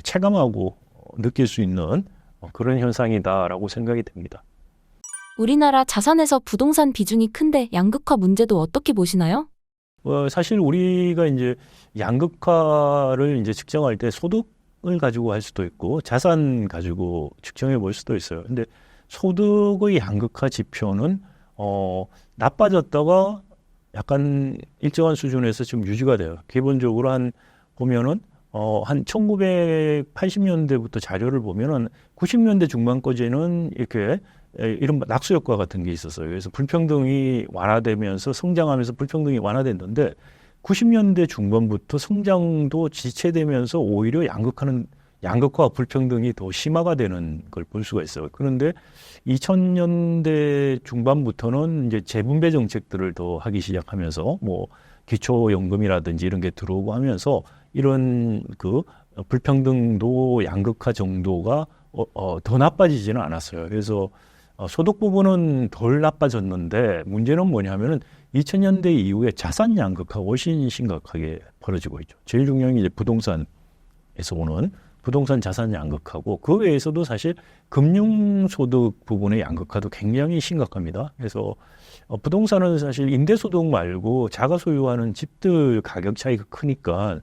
체감하고 느낄 수 있는 그런 현상이다라고 생각이 됩니다. 우리나라 자산에서 부동산 비중이 큰데 양극화 문제도 어떻게 보시나요? 사실 우리가 이제 양극화를 이제 측정할 때 소득을 가지고 할 수도 있고 자산 가지고 측정해 볼 수도 있어요. 근데 소득의 양극화 지표는 나빠졌다가 약간 일정한 수준에서 지금 유지가 돼요. 기본적으로 보면은 한 1980년대부터 자료를 보면은 90년대 중반까지는 이렇게 이런 낙수 효과 같은 게 있었어요. 그래서 불평등이 완화되면서 성장하면서 불평등이 완화됐는데 90년대 중반부터 성장도 지체되면서 오히려 양극화와 불평등이 더 심화가 되는 걸 볼 수가 있어요. 그런데 2000년대 중반부터는 이제 재분배 정책들을 더 하기 시작하면서 뭐 기초연금이라든지 이런 게 들어오고 하면서 이런 그 불평등도 양극화 정도가 더 나빠지지는 않았어요. 그래서 소득 부분은 덜 나빠졌는데 문제는 뭐냐면은 2000년대 이후에 자산 양극화가 훨씬 심각하게 벌어지고 있죠. 제일 중요한 게 이제 부동산에서 오는 부동산 자산 양극화고 그 외에서도 사실 금융소득 부분의 양극화도 굉장히 심각합니다. 그래서 부동산은 사실 임대소득 말고 자가 소유하는 집들 가격 차이가 크니까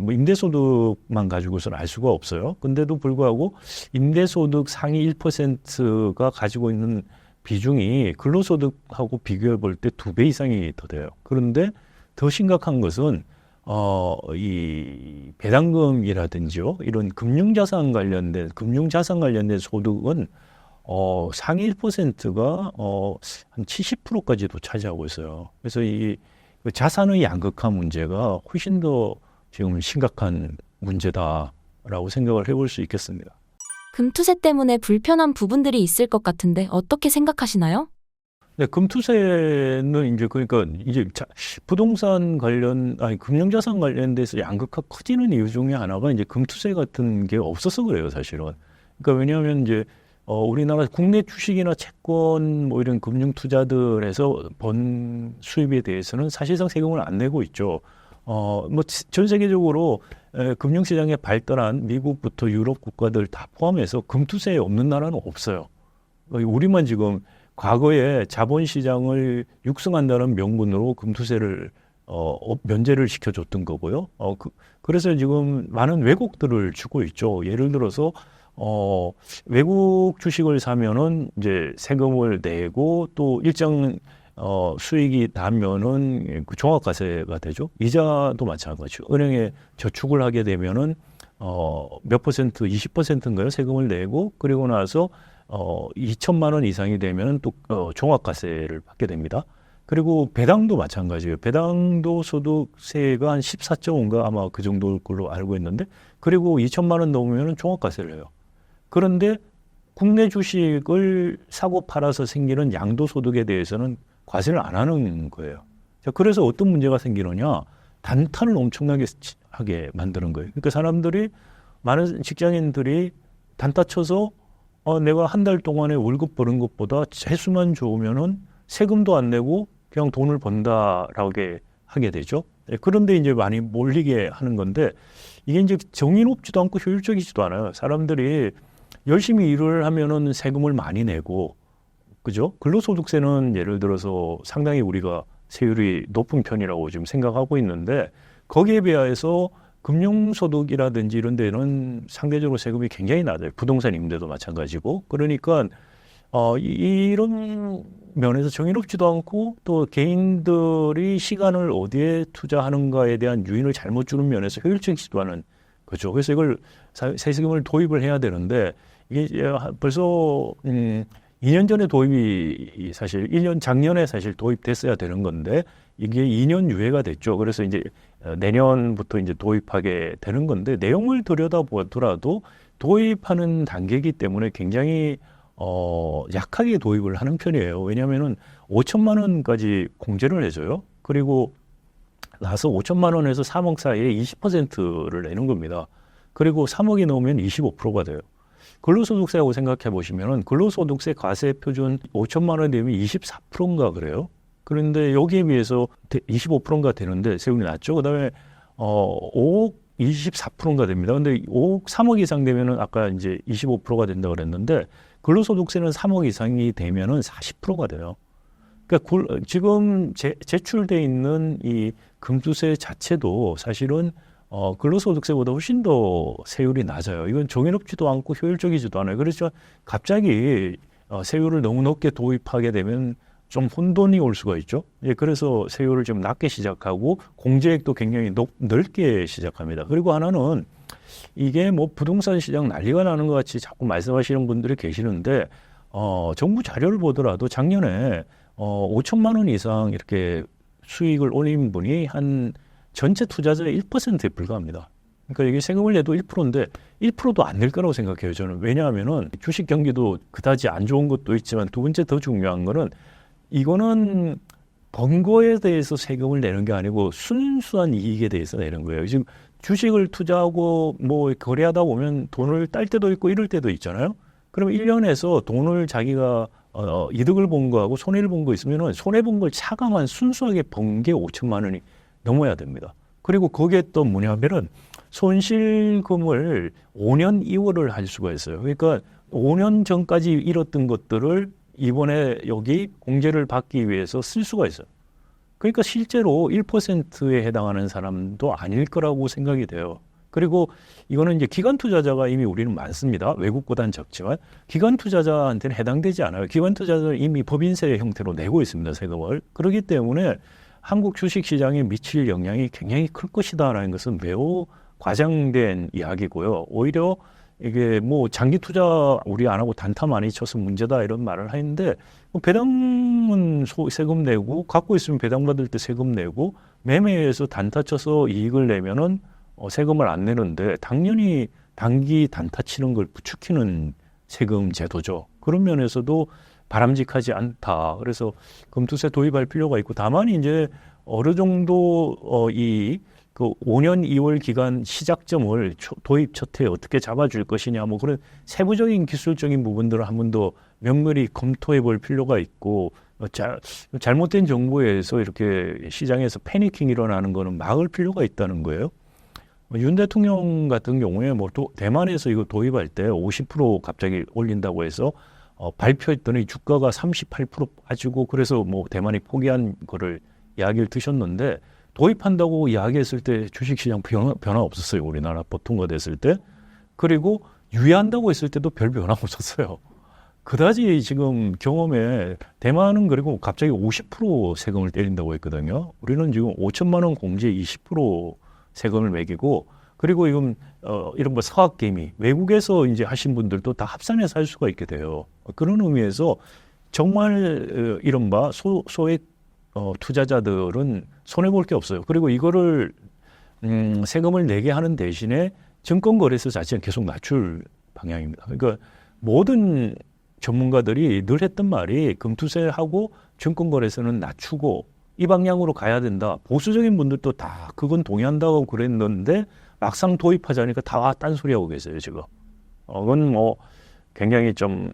뭐 임대소득만 가지고서는 알 수가 없어요. 근데도 불구하고 임대소득 상위 1%가 가지고 있는 비중이 근로소득하고 비교해 볼 때 2배 이상이 더 돼요. 그런데 더 심각한 것은 이 배당금이라든지요, 이런 금융자산 관련된 소득은 상위 1%가 한 70%까지도 차지하고 있어요. 그래서 이 자산의 양극화 문제가 훨씬 더 지금 심각한 문제다라고 생각을 해볼 수 있겠습니다. 금투세 때문에 불편한 부분들이 있을 것 같은데 어떻게 생각하시나요? 네, 금투세는 이제 부동산 금융자산 관련돼서 양극화 커지는 이유 중에 하나가 이제 금투세 같은 게 없어서 그래요, 사실은. 그러니까 왜냐하면 이제 우리나라 국내 주식이나 채권 뭐 이런 금융 투자들에서 번 수입에 대해서는 사실상 세금을 안 내고 있죠. 뭐 전 세계적으로 금융시장에 발달한 미국부터 유럽 국가들 다 포함해서 금투세에 없는 나라는 없어요. 우리만 지금 과거에 자본시장을 육성한다는 명분으로 금투세를 면제를 시켜줬던 거고요. 그래서 지금 많은 왜곡들을 주고 있죠. 예를 들어서 외국 주식을 사면은 이제 세금을 내고 또 일정 수익이 나면은 그 종합과세가 되죠. 이자도 마찬가지죠. 은행에 저축을 하게 되면은 몇 퍼센트, 20%인가요? 세금을 내고 그리고 나서 2천만 원 이상이 되면은 또 종합과세를 받게 됩니다. 그리고 배당도 마찬가지예요. 배당도 소득세가 한 14.5인가 아마 그 정도일 걸로 알고 있는데 그리고 2천만 원 넘으면은 종합과세를 해요. 그런데 국내 주식을 사고 팔아서 생기는 양도소득에 대해서는 과세를 안 하는 거예요. 자, 그래서 어떤 문제가 생기느냐? 단타를 엄청나게 하게 만드는 거예요. 그러니까 사람들이 많은 직장인들이 단타 쳐서 내가 한 달 동안에 월급 버는 것보다 재수만 좋으면은 세금도 안 내고 그냥 돈을 번다라고 하게 되죠. 그런데 이제 많이 몰리게 하는 건데 이게 이제 정의 높지도 않고 효율적이지도 않아요. 사람들이 열심히 일을 하면은 세금을 많이 내고, 그죠? 근로소득세는 예를 들어서 상당히 우리가 세율이 높은 편이라고 지금 생각하고 있는데 거기에 비해서 금융소득이라든지 이런 데는 상대적으로 세금이 굉장히 낮아요. 부동산 임대도 마찬가지고. 그러니까 이런 면에서 정의롭지도 않고 또 개인들이 시간을 어디에 투자하는가에 대한 유인을 잘못 주는 면에서 효율적이지도 않은 거죠. 그래서 이걸 세금을 도입을 해야 되는데 이게 벌써 2년 전에 도입이 사실 1년 작년에 사실 도입됐어야 되는 건데 이게 2년 유예가 됐죠. 그래서 이제 내년부터 이제 도입하게 되는 건데 내용을 들여다보더라도 도입하는 단계이기 때문에 굉장히 약하게 도입을 하는 편이에요. 왜냐하면은 5천만 원까지 공제를 해줘요. 그리고 나서 5천만 원에서 3억 사이에 20%를 내는 겁니다. 그리고 3억이 넘으면 25%가 돼요. 근로소득세하고 생각해 보시면은 근로소득세 과세 표준 5천만 원 되면 24%인가 그래요. 그런데 여기에 비해서 25%인가 되는데 세율이 낮죠. 그다음에 5억 24%인가 됩니다. 근데 5억 3억 이상 되면은 아까 이제 25%가 된다 그랬는데 근로소득세는 3억 이상이 되면은 40%가 돼요. 그러니까 지금 제출돼 있는 이 금투세 자체도 사실은 근로소득세보다 훨씬 더 세율이 낮아요. 이건 정의롭지도 않고 효율적이지도 않아요. 그래서 갑자기 세율을 너무 높게 도입하게 되면 좀 혼돈이 올 수가 있죠. 예, 그래서 세율을 좀 낮게 시작하고 공제액도 굉장히 넓게 시작합니다. 그리고 하나는 이게 뭐 부동산 시장 난리가 나는 것 같이 자꾸 말씀하시는 분들이 계시는데 정부 자료를 보더라도 작년에 5천만 원 이상 이렇게 수익을 올린 분이 한 전체 투자자의 1%에 불과합니다. 그러니까 이게 세금을 내도 1%인데 1%도 안 낼 거라고 생각해요. 저는. 왜냐하면은 주식 경기도 그다지 안 좋은 것도 있지만 두 번째 더 중요한 거는 이거는 번 거에 대해서 세금을 내는 게 아니고 순수한 이익에 대해서 내는 거예요. 지금 주식을 투자하고 뭐 거래하다 보면 돈을 딸 때도 있고 이럴 때도 있잖아요. 그러면 1년에서 돈을 자기가 이득을 본 거하고 손해를 본 거 있으면은 손해 본 걸 차감한 순수하게 번 게 5천만 원이 넘어야 됩니다. 그리고 거기에 또 뭐냐면은 손실금을 5년 이월을 할 수가 있어요. 그러니까 5년 전까지 잃었던 것들을 이번에 여기 공제를 받기 위해서 쓸 수가 있어요. 그러니까 실제로 1%에 해당하는 사람도 아닐 거라고 생각이 돼요. 그리고 이거는 이제 기관 투자자가 이미 우리는 많습니다. 외국보다는 적지만 기관 투자자한테는 해당되지 않아요. 기관 투자자는 이미 법인세 형태로 내고 있습니다. 세금을. 그렇기 때문에 한국 주식시장에 미칠 영향이 굉장히 클 것이다라는 것은 매우 과장된 이야기고요. 오히려 이게 뭐 장기 투자 우리 안 하고 단타 많이 쳐서 문제다 이런 말을 하는데 뭐 배당은 세금 내고 갖고 있으면 배당 받을 때 세금 내고 매매해서 단타 쳐서 이익을 내면은 세금을 안 내는데 당연히 단기 단타 치는 걸 부추기는 세금 제도죠. 그런 면에서도 바람직하지 않다. 그래서 금투세 도입할 필요가 있고 다만 이제 어느 정도 그 5년 2월 기간 시작점을 도입 첫 해에 어떻게 잡아줄 것이냐 뭐 그런 세부적인 기술적인 부분들을 한 번 더 면밀히 검토해 볼 필요가 있고 잘못된 정보에 의해서 이렇게 시장에서 패니킹 일어나는 거는 막을 필요가 있다는 거예요. 윤 대통령 같은 경우에 뭐 또 대만에서 이거 도입할 때 50% 갑자기 올린다고 해서 발표했더니 주가가 38% 빠지고 그래서 뭐 대만이 포기한 거를 이야기를 드셨는데 도입한다고 이야기했을 때 주식시장 변화 없었어요. 우리나라 보통화 됐을 때. 그리고 유예한다고 했을 때도 별 변화 없었어요. 그다지 지금 경험에 대만은 그리고 갑자기 50% 세금을 때린다고 했거든요. 우리는 지금 5천만 원 공제에 20% 세금을 매기고 그리고 지금 이런 서학개미 외국에서 이제 하신 분들도 다 합산해서 할 수가 있게 돼요. 그런 의미에서 정말 이른바 소액 투자자들은 손해 볼 게 없어요. 그리고 이거를 세금을 내게 하는 대신에 증권거래소 자체는 계속 낮출 방향입니다. 그러니까 모든 전문가들이 늘 했던 말이 금투세하고 증권거래소는 낮추고 이 방향으로 가야 된다. 보수적인 분들도 다 그건 동의한다고 그랬는데 막상 도입하자니까 다 딴소리하고 계세요 지금. 그건 뭐 굉장히 좀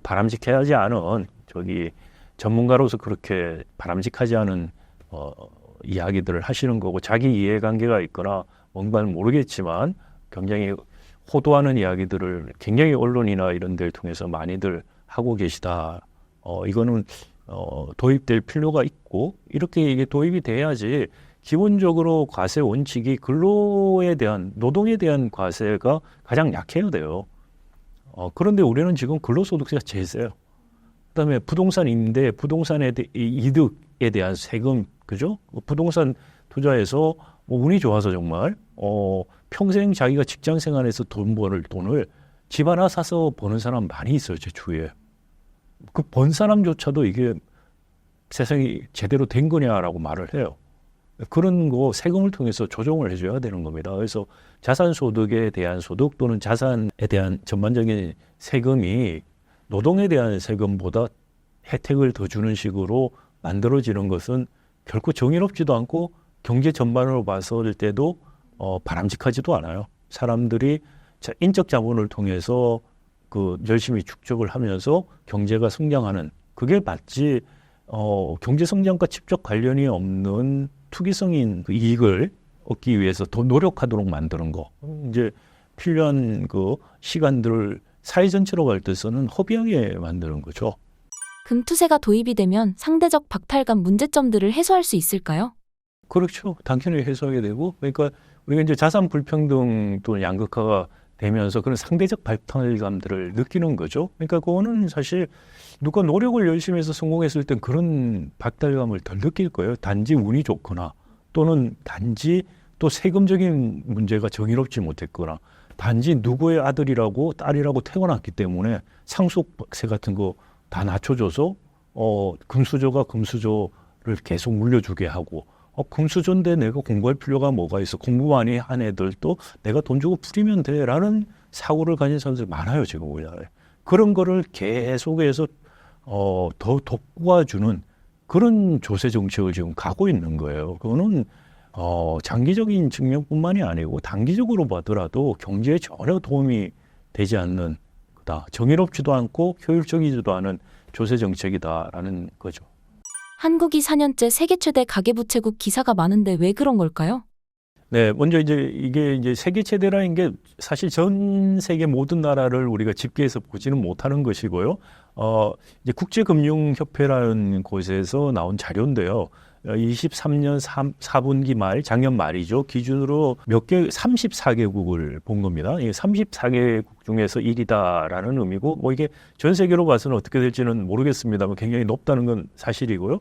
바람직하지 않은 전문가로서 그렇게 바람직하지 않은 이야기들을 하시는 거고 자기 이해관계가 있거나 뭔가는 모르겠지만 굉장히 호도하는 이야기들을 굉장히 언론이나 이런 데를 통해서 많이들 하고 계시다. 이거는 도입될 필요가 있고 이렇게 이게 도입이 돼야지 기본적으로 과세 원칙이 근로에 대한 노동에 대한 과세가 가장 약해야 돼요. 그런데 우리는 지금 근로소득세가 제일 세요. 그다음에 부동산 임대, 부동산의 이득에 대한 세금, 그죠? 부동산 투자해서 뭐 운이 좋아서 정말 평생 자기가 직장 생활에서 돈 벌을 돈을 집 하나 사서 버는 사람 많이 있어요, 제 주위에. 그 번 사람조차도 이게 세상이 제대로 된 거냐라고 말을 해요. 그런 거 세금을 통해서 조정을 해줘야 되는 겁니다. 그래서 자산소득에 대한 소득 또는 자산에 대한 전반적인 세금이 노동에 대한 세금보다 혜택을 더 주는 식으로 만들어지는 것은 결코 정의롭지도 않고 경제 전반으로 봤을 때도 바람직하지도 않아요. 사람들이 인적 자본을 통해서 열심히 축적을 하면서 경제가 성장하는 그게 마치 경제 성장과 직접 관련이 없는 투기성인 이익을 얻기 위해서 더 노력하도록 만드는 거. 이제 필요한 시간들을 사회 전체로 갈 때서는 허비하게 만드는 거죠. 금투세가 도입이 되면 상대적 박탈감 문제점들을 해소할 수 있을까요? 그렇죠. 당연히 해소하게 되고 그러니까 우리가 이제 자산 불평등 또는 양극화가 되면서 그런 상대적 박탈감들을 느끼는 거죠. 그러니까 그거는 사실 누가 노력을 열심히 해서 성공했을 땐 그런 박탈감을 덜 느낄 거예요. 단지 운이 좋거나 또는 단지 또 세금적인 문제가 정의롭지 못했거나 단지 누구의 아들이라고 딸이라고 태어났기 때문에 상속세 같은 거 다 낮춰줘서 금수저가 금수저를 계속 물려주게 하고 금수저인데 내가 공부할 필요가 뭐가 있어. 공부 많이 한 애들도 내가 돈 주고 풀이면 돼라는 사고를 가진 사람들이 많아요. 지금 우리나라에. 그런 거를 계속해서 더 돋구어주는 그런 조세 정책을 지금 가고 있는 거예요. 그거는 장기적인 측면뿐만이 아니고 단기적으로 보더라도 경제에 전혀 도움이 되지 않는 거다. 정의롭지도 않고 효율적이지도 않은 조세 정책이다라는 거죠. 한국이 4년째 세계 최대 가계부채국 기사가 많은데 왜 그런 걸까요? 네, 먼저 이게 세계 최대라는 게 사실 전 세계 모든 나라를 우리가 집계해서 보지는 못하는 것이고요. 이제 국제금융협회라는 곳에서 나온 자료인데요. 23년 4분기 말, 작년 말이죠. 기준으로 34개국을 본 겁니다. 이 34개국 중에서 1위다라는 의미고, 뭐 이게 전 세계로 봐서는 어떻게 될지는 모르겠습니다만 굉장히 높다는 건 사실이고요.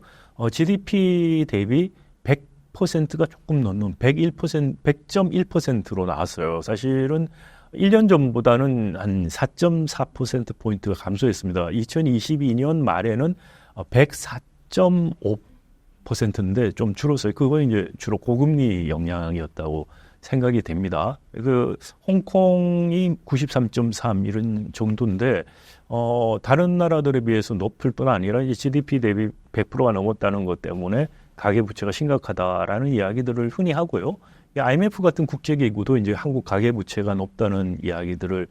GDP 대비 100%가 조금 넘는 100.1%로 나왔어요. 사실은 1년 전보다는 한 4.4%포인트가 감소했습니다. 2022년 말에는 104.5%인데 좀 줄었어요. 그건 이제 주로 고금리 영향이었다고 생각이 됩니다. 홍콩이 93.3 이런 정도인데 다른 나라들에 비해서 높을 뿐 아니라 이제 GDP 대비 100%가 넘었다는 것 때문에 가계부채가 심각하다라는 이야기들을 흔히 하고요. IMF 같은 국제기구도 이제 한국 가계부채가 높다는 이야기들을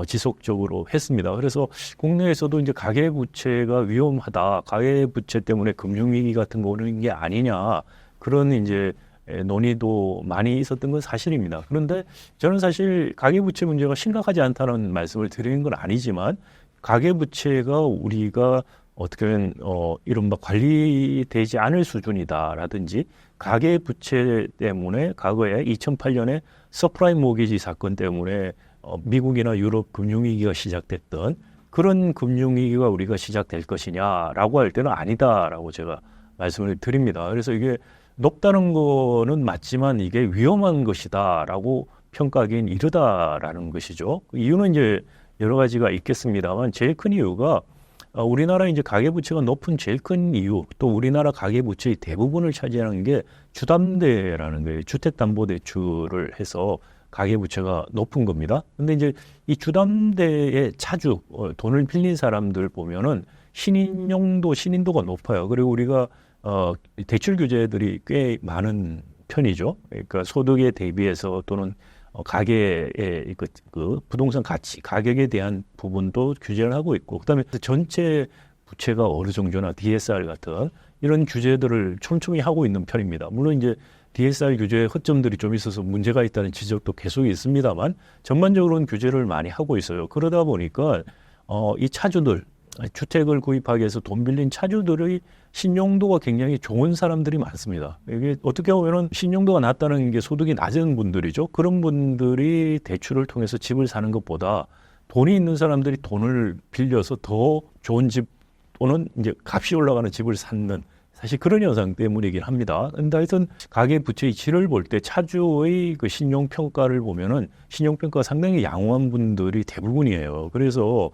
지속적으로 했습니다. 그래서 국내에서도 이제 가계부채가 위험하다, 가계부채 때문에 금융위기 같은 거 오는 게 아니냐 그런 이제 논의도 많이 있었던 건 사실입니다. 그런데 저는 사실 가계부채 문제가 심각하지 않다는 말씀을 드리는 건 아니지만 가계부채가 우리가 어떻게 보면 이른바 관리되지 않을 수준이다라든지 가계부채 때문에 과거에 2008년에 서프라임 모기지 사건 때문에 미국이나 유럽 금융위기가 시작됐던 그런 금융위기가 우리가 시작될 것이냐라고 할 때는 아니다라고 제가 말씀을 드립니다. 그래서 이게 높다는 거는 맞지만 이게 위험한 것이다라고 평가하기엔 이르다라는 것이죠. 이유는 이제 여러 가지가 있겠습니다만 제일 큰 이유가 우리나라 이제 가계부채가 높은 제일 큰 이유, 또 우리나라 가계부채의 대부분을 차지하는 게 주담대라는 거예요. 주택담보대출을 해서 가계부채가 높은 겁니다. 근데 이제 이 주담대의 차주, 돈을 빌린 사람들 보면은 신인도가 높아요. 그리고 우리가 대출 규제들이 꽤 많은 편이죠. 그러니까 소득에 대비해서 또는 가계의 그 부동산 가치, 가격에 대한 부분도 규제를 하고 있고, 그다음에 전체 부채가 어느 정도나 DSR 같은 이런 규제들을 촘촘히 하고 있는 편입니다. 물론 이제 DSR 규제에 허점들이 좀 있어서 문제가 있다는 지적도 계속 있습니다만 전반적으로는 규제를 많이 하고 있어요. 그러다 보니까 이 차주들, 주택을 구입하기 위해서 돈 빌린 차주들의 신용도가 굉장히 좋은 사람들이 많습니다. 이게 어떻게 보면은 신용도가 낮다는 게 소득이 낮은 분들이죠. 그런 분들이 대출을 통해서 집을 사는 것보다 돈이 있는 사람들이 돈을 빌려서 더 좋은 집 또는 이제 값이 올라가는 집을 찾는 사실 그런 현상 때문이긴 합니다. 근데 하여튼 가계부채의 질을 볼 때 차주의 그 신용평가를 보면은 신용평가가 상당히 양호한 분들이 대부분이에요. 그래서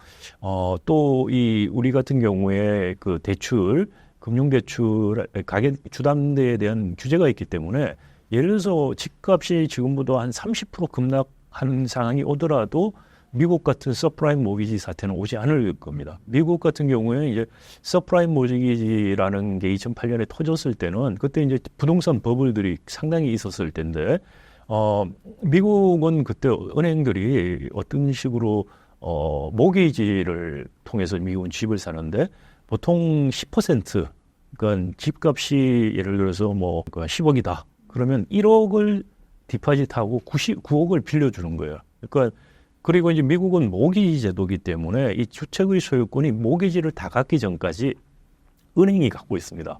또 이 우리 같은 경우에 그 대출, 금융대출, 가계 주담대에 대한 규제가 있기 때문에 예를 들어서 집값이 지금보다 한 30% 급락하는 상황이 오더라도 미국 같은 서프라임 모기지 사태는 오지 않을 겁니다. 미국 같은 경우에 이제 서프라임 모기지라는 게 2008년에 터졌을 때는 그때 이제 부동산 버블들이 상당히 있었을 텐데 미국은 그때 은행들이 어떤 식으로 모기지를 통해서 미국은 집을 사는데 보통 10% 그러니까 집값이 예를 들어서 뭐 10억이다. 그러면 1억을 디파짓하고 9억을 빌려주는 거예요. 그러니까 그리고 이제 미국은 모기지 제도이기 때문에 이 주택의 소유권이 모기지를 다 갖기 전까지 은행이 갖고 있습니다.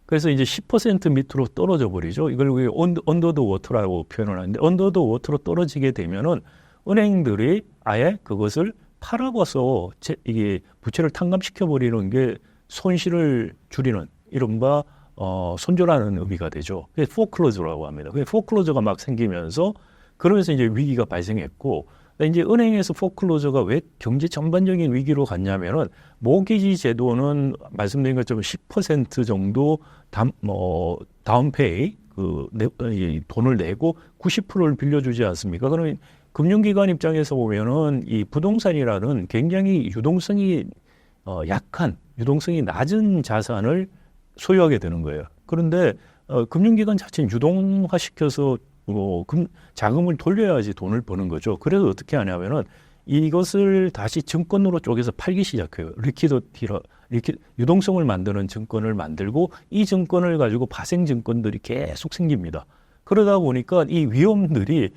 그래서 이제 10% 밑으로 떨어져 버리죠. 이걸 우리 언더 더 워터라고 표현을 하는데 언더 더 워터로 떨어지게 되면은 은행들이 아예 그것을 팔아봐서 이게 부채를 탕감시켜 버리는 게 손실을 줄이는 이른바 손절하는 의미가 되죠. 그게 포클로저라고 합니다. 그게 포클로저가 막 생기면서 그러면서 이제 위기가 발생했고 이제 은행에서 포클로저가 왜 경제 전반적인 위기로 갔냐면은 모기지 제도는 말씀드린 것처럼 10% 정도 다운페이 돈을 내고 90%를 빌려주지 않습니까? 그러면 금융기관 입장에서 보면은 이 부동산이라는 굉장히 유동성이 약한 유동성이 낮은 자산을 소유하게 되는 거예요. 그런데 금융기관 자체는 유동화시켜서 자금을 돌려야지 돈을 버는 거죠. 그래서 어떻게 하냐면은 이것을 다시 증권으로 쪼개서 팔기 시작해요. 유동성을 만드는 증권을 만들고 이 증권을 가지고 파생 증권들이 계속 생깁니다. 그러다 보니까 이 위험들이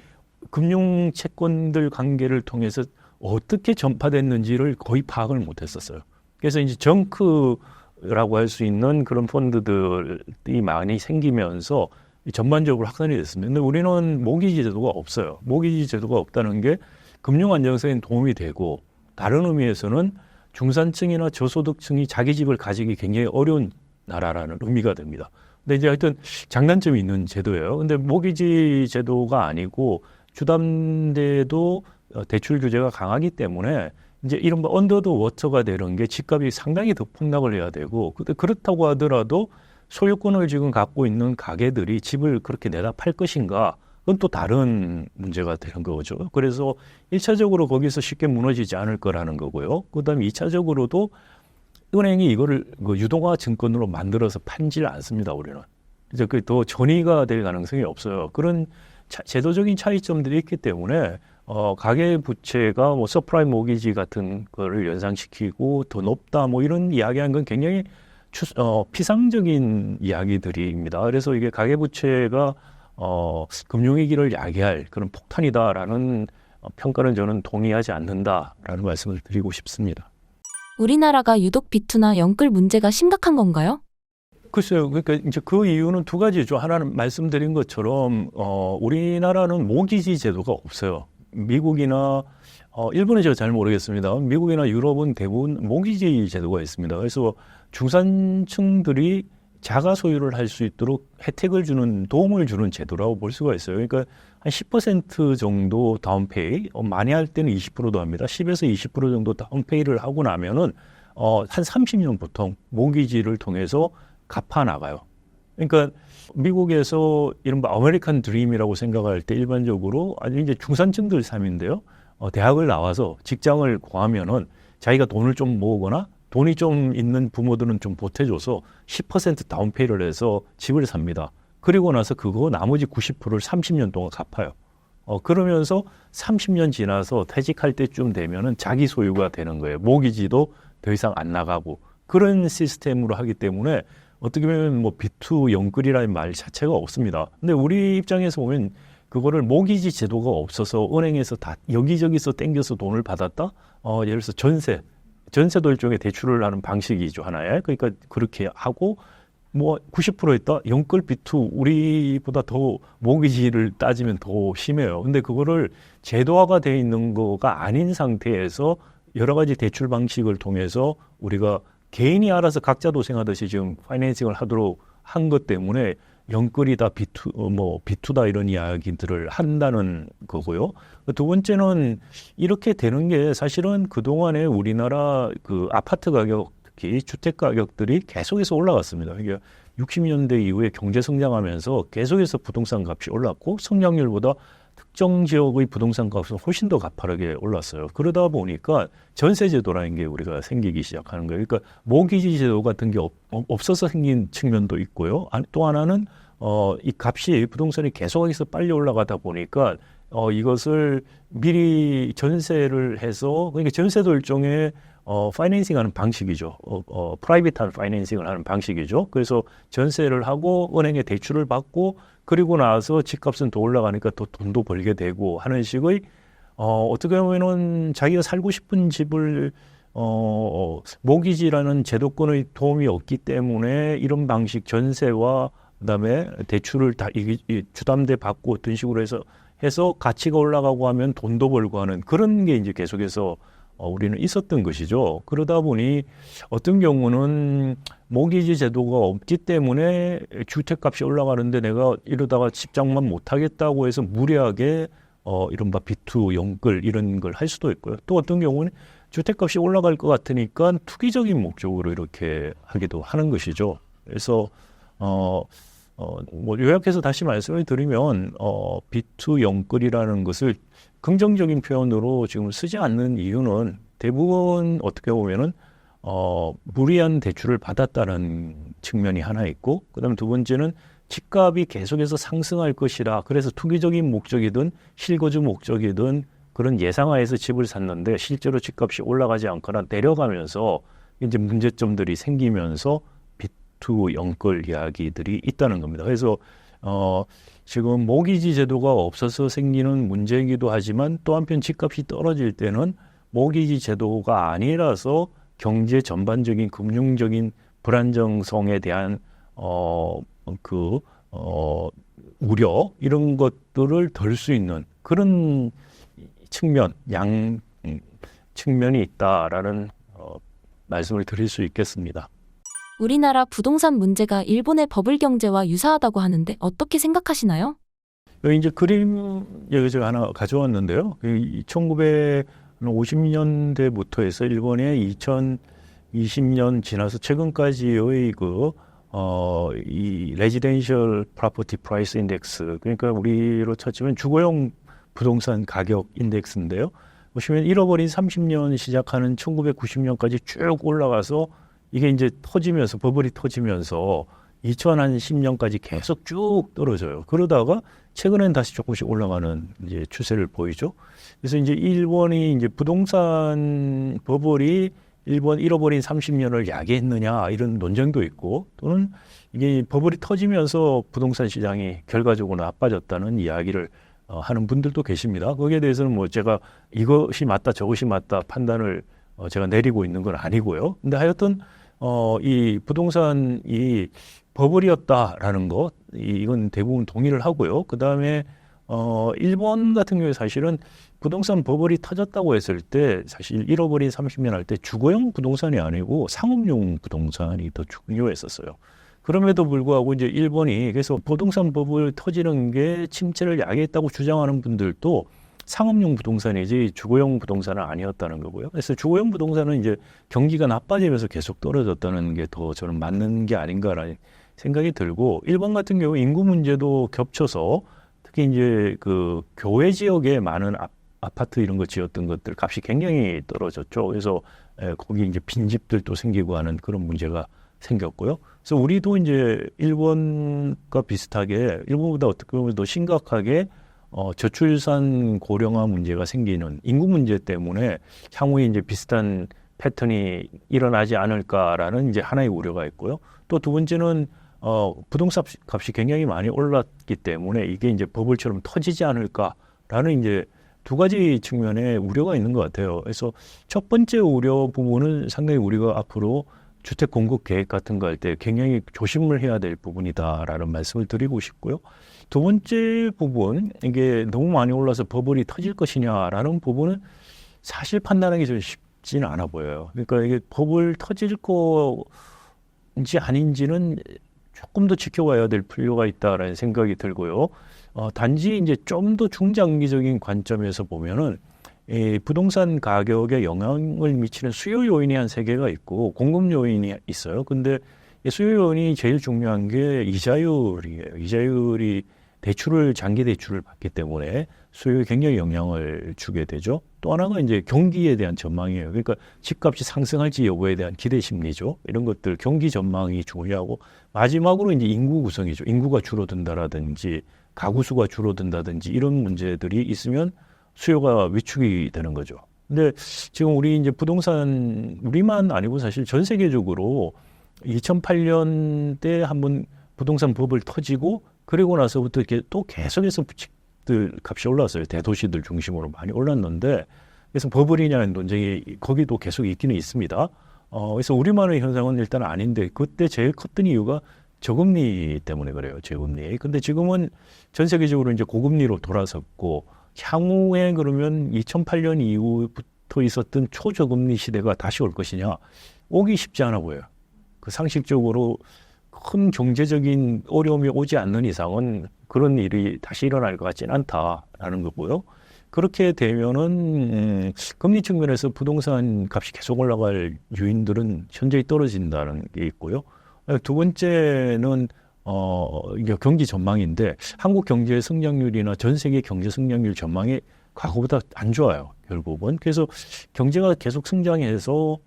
금융 채권들 관계를 통해서 어떻게 전파됐는지를 거의 파악을 못했었어요. 그래서 이제 정크라고 할 수 있는 그런 펀드들이 많이 생기면서 전반적으로 확산이 됐습니다. 근데 우리는 모기지 제도가 없어요. 모기지 제도가 없다는 게 금융 안정성에 도움이 되고 다른 의미에서는 중산층이나 저소득층이 자기 집을 가지기 굉장히 어려운 나라라는 의미가 됩니다. 근데 이제 하여튼 장단점이 있는 제도예요. 근데 모기지 제도가 아니고 주담대도 대출 규제가 강하기 때문에 이제 이른바 언더 더 워터가 되는 게 집값이 상당히 더 폭락을 해야 되고 그렇다고 하더라도 소유권을 지금 갖고 있는 가게들이 집을 그렇게 내다 팔 것인가? 그건 또 다른 문제가 되는 거죠. 그래서 1차적으로 거기서 쉽게 무너지지 않을 거라는 거고요. 그다음에 2차적으로도 은행이 이거를 유동화 증권으로 만들어서 팔지를 않습니다. 우리는. 이제 그 더 전이가 될 가능성이 없어요. 그런 제도적인 차이점들이 있기 때문에 가계 부채가 뭐 서프라임 모기지 같은 거를 연상시키고 더 높다 뭐 이런 이야기한 건 굉장히 피상적인 이야기들입니다. 그래서 이게 가계부채가 금융위기를 야기할 그런 폭탄이다라는 평가는 저는 동의하지 않는다라는 말씀을 드리고 싶습니다. 우리나라가 유독 비투나 영끌 문제가 심각한 건가요? 글쎄요. 그러니까 이제 그 이유는 두 가지죠. 하나는 말씀드린 것처럼 우리나라는 모기지 제도가 없어요. 미국이나 일본은 제가 잘 모르겠습니다. 미국이나 유럽은 대부분 모기지 제도가 있습니다. 그래서 중산층들이 자가 소유를 할 수 있도록 혜택을 주는, 도움을 주는 제도라고 볼 수가 있어요. 그러니까 한 10% 정도 다운페이, 많이 할 때는 20%도 합니다. 10에서 20% 정도 다운페이를 하고 나면은 한 30년 보통 모기지를 통해서 갚아 나가요. 그러니까 미국에서 이른바 아메리칸 드림이라고 생각할 때 일반적으로 아주 이제 중산층들 삶인데요. 대학을 나와서 직장을 구하면은 자기가 돈을 좀 모으거나 돈이 좀 있는 부모들은 좀 보태줘서 10% 다운페이를 해서 집을 삽니다. 그리고 나서 그거 나머지 90%를 30년 동안 갚아요. 그러면서 30년 지나서 퇴직할 때쯤 되면은 자기 소유가 되는 거예요. 모기지도 더 이상 안 나가고 그런 시스템으로 하기 때문에 어떻게 보면 뭐 비투 영끌이라는 말 자체가 없습니다. 근데 우리 입장에서 보면 그거를 모기지 제도가 없어서 은행에서 다 여기저기서 땡겨서 돈을 받았다. 예를 들어서 전세도 일종의 대출을 하는 방식이죠, 하나에. 그러니까 그렇게 하고 뭐 90% 했다. 영끌 비투 우리보다 더 모기지를 따지면 더 심해요. 근데 그거를 제도화가 돼 있는 거가 아닌 상태에서 여러 가지 대출 방식을 통해서 우리가 개인이 알아서 각자 도생하듯이 지금 파이낸싱을 하도록 한 것 때문에 영끌이다, 비투다 이런 이야기들을 한다는 거고요. 두 번째는 이렇게 되는 게 사실은 그동안에 우리나라 그 아파트 가격, 특히 주택 가격들이 계속해서 올라갔습니다. 이게 60년대 이후에 경제 성장하면서 계속해서 부동산 값이 올랐고 성장률보다 특정 지역의 부동산 값은 훨씬 더 가파르게 올랐어요. 그러다 보니까 전세 제도라는 게 우리가 생기기 시작하는 거예요. 그러니까 모기지 제도 같은 게 없어서 생긴 측면도 있고요. 또 하나는 이 값이 부동산이 계속해서 빨리 올라가다 보니까 이것을 미리 전세를 해서 그러니까 전세도 일종의 파이낸싱하는 방식이죠. 프라이빗한 파이낸싱을 하는 방식이죠. 그래서 전세를 하고 은행에 대출을 받고 그리고 나서 집값은 더 올라가니까 더 돈도 벌게 되고 하는 식의 어떻게 보면은 자기가 살고 싶은 집을 모기지라는 제도권의 도움이 없기 때문에 이런 방식 전세와 그다음에 대출을 다 주담대 받고 어떤 식으로 해서 가치가 올라가고 하면 돈도 벌고 하는 그런 게 이제 계속해서 우리는 있었던 것이죠. 그러다 보니 어떤 경우는 모기지 제도가 없기 때문에 주택값이 올라가는데 내가 이러다가 집장만 못하겠다고 해서 무리하게 이른바 비투, 영끌 이런 걸 할 수도 있고요. 또 어떤 경우는 주택값이 올라갈 것 같으니까 투기적인 목적으로 이렇게 하기도 하는 것이죠. 그래서 뭐 요약해서 다시 말씀을 드리면 비투 영끌이라는 것을 긍정적인 표현으로 지금 쓰지 않는 이유는 대부분 어떻게 보면은 무리한 대출을 받았다는 측면이 하나 있고, 그다음에 두 번째는 집값이 계속해서 상승할 것이라 그래서 투기적인 목적이든 실거주 목적이든 그런 예상하에서 집을 샀는데 실제로 집값이 올라가지 않거나 내려가면서 이제 문제점들이 생기면서 비투 영끌 이야기들이 있다는 겁니다. 그래서 지금 모기지 제도가 없어서 생기는 문제이기도 하지만 또 한편 집값이 떨어질 때는 모기지 제도가 아니라서 경제 전반적인 금융적인 불안정성에 대한 우려 이런 것들을 덜 수 있는 그런 측면이 있다라는 말씀을 드릴 수 있겠습니다. 우리나라 부동산 문제가 일본의 버블 경제와 유사하다고 하는데 어떻게 생각하시나요? 여기 이제 그림 여기 제가 하나 가져왔는데요. 1950년대부터 해서 일본의 2020년 지나서 최근까지의 이 레지덴셜 프로퍼티 프라이스 인덱스, 그러니까 우리로 쳐치면 주거용 부동산 가격 인덱스인데요. 보시면 잃어버린 30년 시작하는 1990년까지 쭉 올라가서 이게 이제 터지면서 버블이 터지면서 2010년까지 계속 쭉 떨어져요. 그러다가 최근엔 다시 조금씩 올라가는 이제 추세를 보이죠. 그래서 이제 일본이 이제 부동산 버블이 일본 잃어버린 30년을 야기했느냐 이런 논쟁도 있고 또는 이게 버블이 터지면서 부동산 시장이 결과적으로 나빠졌다는 이야기를 하는 분들도 계십니다. 거기에 대해서는 뭐 제가 이것이 맞다 저것이 맞다 판단을 제가 내리고 있는 건 아니고요. 근데 하여튼 이 부동산이 버블이었다라는 것 이건 대부분 동의를 하고요. 그다음에 일본 같은 경우에 사실은 부동산 버블이 터졌다고 했을 때 사실 잃어버린 30년 할 때 주거용 부동산이 아니고 상업용 부동산이 더 중요했었어요. 그럼에도 불구하고 이제 일본이 그래서 부동산 버블 터지는 게 침체를 야기했다고 주장하는 분들도 상업용 부동산이지 주거용 부동산은 아니었다는 거고요. 그래서 주거용 부동산은 이제 경기가 나빠지면서 계속 떨어졌다는 게 더 저는 맞는 게 아닌가라는 생각이 들고 일본 같은 경우 인구 문제도 겹쳐서 특히 이제 그 교외 지역에 많은 아파트 이런 거 지었던 것들 값이 굉장히 떨어졌죠. 그래서 거기 이제 빈집들도 생기고 하는 그런 문제가 생겼고요. 그래서 우리도 이제 일본과 비슷하게 일본보다 어떻게 보면 더 심각하게 저출산 고령화 문제가 생기는 인구 문제 때문에 향후에 이제 비슷한 패턴이 일어나지 않을까라는 이제 하나의 우려가 있고요. 또 두 번째는 부동산 값이 굉장히 많이 올랐기 때문에 이게 이제 버블처럼 터지지 않을까라는 이제 두 가지 측면의 우려가 있는 것 같아요. 그래서 첫 번째 우려 부분은 상당히 우리가 앞으로 주택 공급 계획 같은 거 할 때 굉장히 조심을 해야 될 부분이다라는 말씀을 드리고 싶고요. 두 번째 부분, 이게 너무 많이 올라서 버블이 터질 것이냐라는 부분은 사실 판단하기 좀 쉽지는 않아 보여요. 그러니까 이게 버블 터질 건지 아닌지는 조금 더 지켜봐야 될 필요가 있다라는 생각이 들고요. 단지 이제 좀 더 중장기적인 관점에서 보면은 이 부동산 가격에 영향을 미치는 수요 요인이 한 세 개가 있고 공급 요인이 있어요. 근데 이 수요 요인이 제일 중요한 게 이자율이에요. 이자율이 장기 대출을 받기 때문에 수요에 굉장히 영향을 주게 되죠. 또 하나가 이제 경기에 대한 전망이에요. 그러니까 집값이 상승할지 여부에 대한 기대 심리죠. 이런 것들 경기 전망이 중요하고 마지막으로 이제 인구 구성이죠. 인구가 줄어든다라든지 가구 수가 줄어든다든지 이런 문제들이 있으면 수요가 위축이 되는 거죠. 근데 지금 우리 이제 부동산 우리만 아니고 사실 전 세계적으로 2008년 때 한번 부동산 버블 터지고 그리고 나서부터 이렇게 또 계속해서 집들 값이 올랐어요. 대도시들 중심으로 많이 올랐는데 그래서 버블이냐는 논쟁이 거기도 계속 있기는 있습니다. 그래서 우리만의 현상은 일단 아닌데 그때 제일 컸던 이유가 저금리 때문에 그래요. 저금리. 근데 지금은 전 세계적으로 이제 고금리로 돌아섰고 향후에 그러면 2008년 이후부터 있었던 초저금리 시대가 다시 올 것이냐? 오기 쉽지 않아 보여요. 그 상식적으로 큰 경제적인 어려움이 오지 않는 이상은 그런 일이 다시 일어날 것 같지는 않다라는 거고요. 그렇게 되면은 금리 측면에서 부동산 값이 계속 올라갈 요인들은 현저히 떨어진다는 게 있고요. 두 번째는 이게 경기 전망인데 한국 경제 성장률이나 전 세계 경제 성장률 전망이 과거보다 안 좋아요. 결국은. 그래서 경제가 계속 성장해서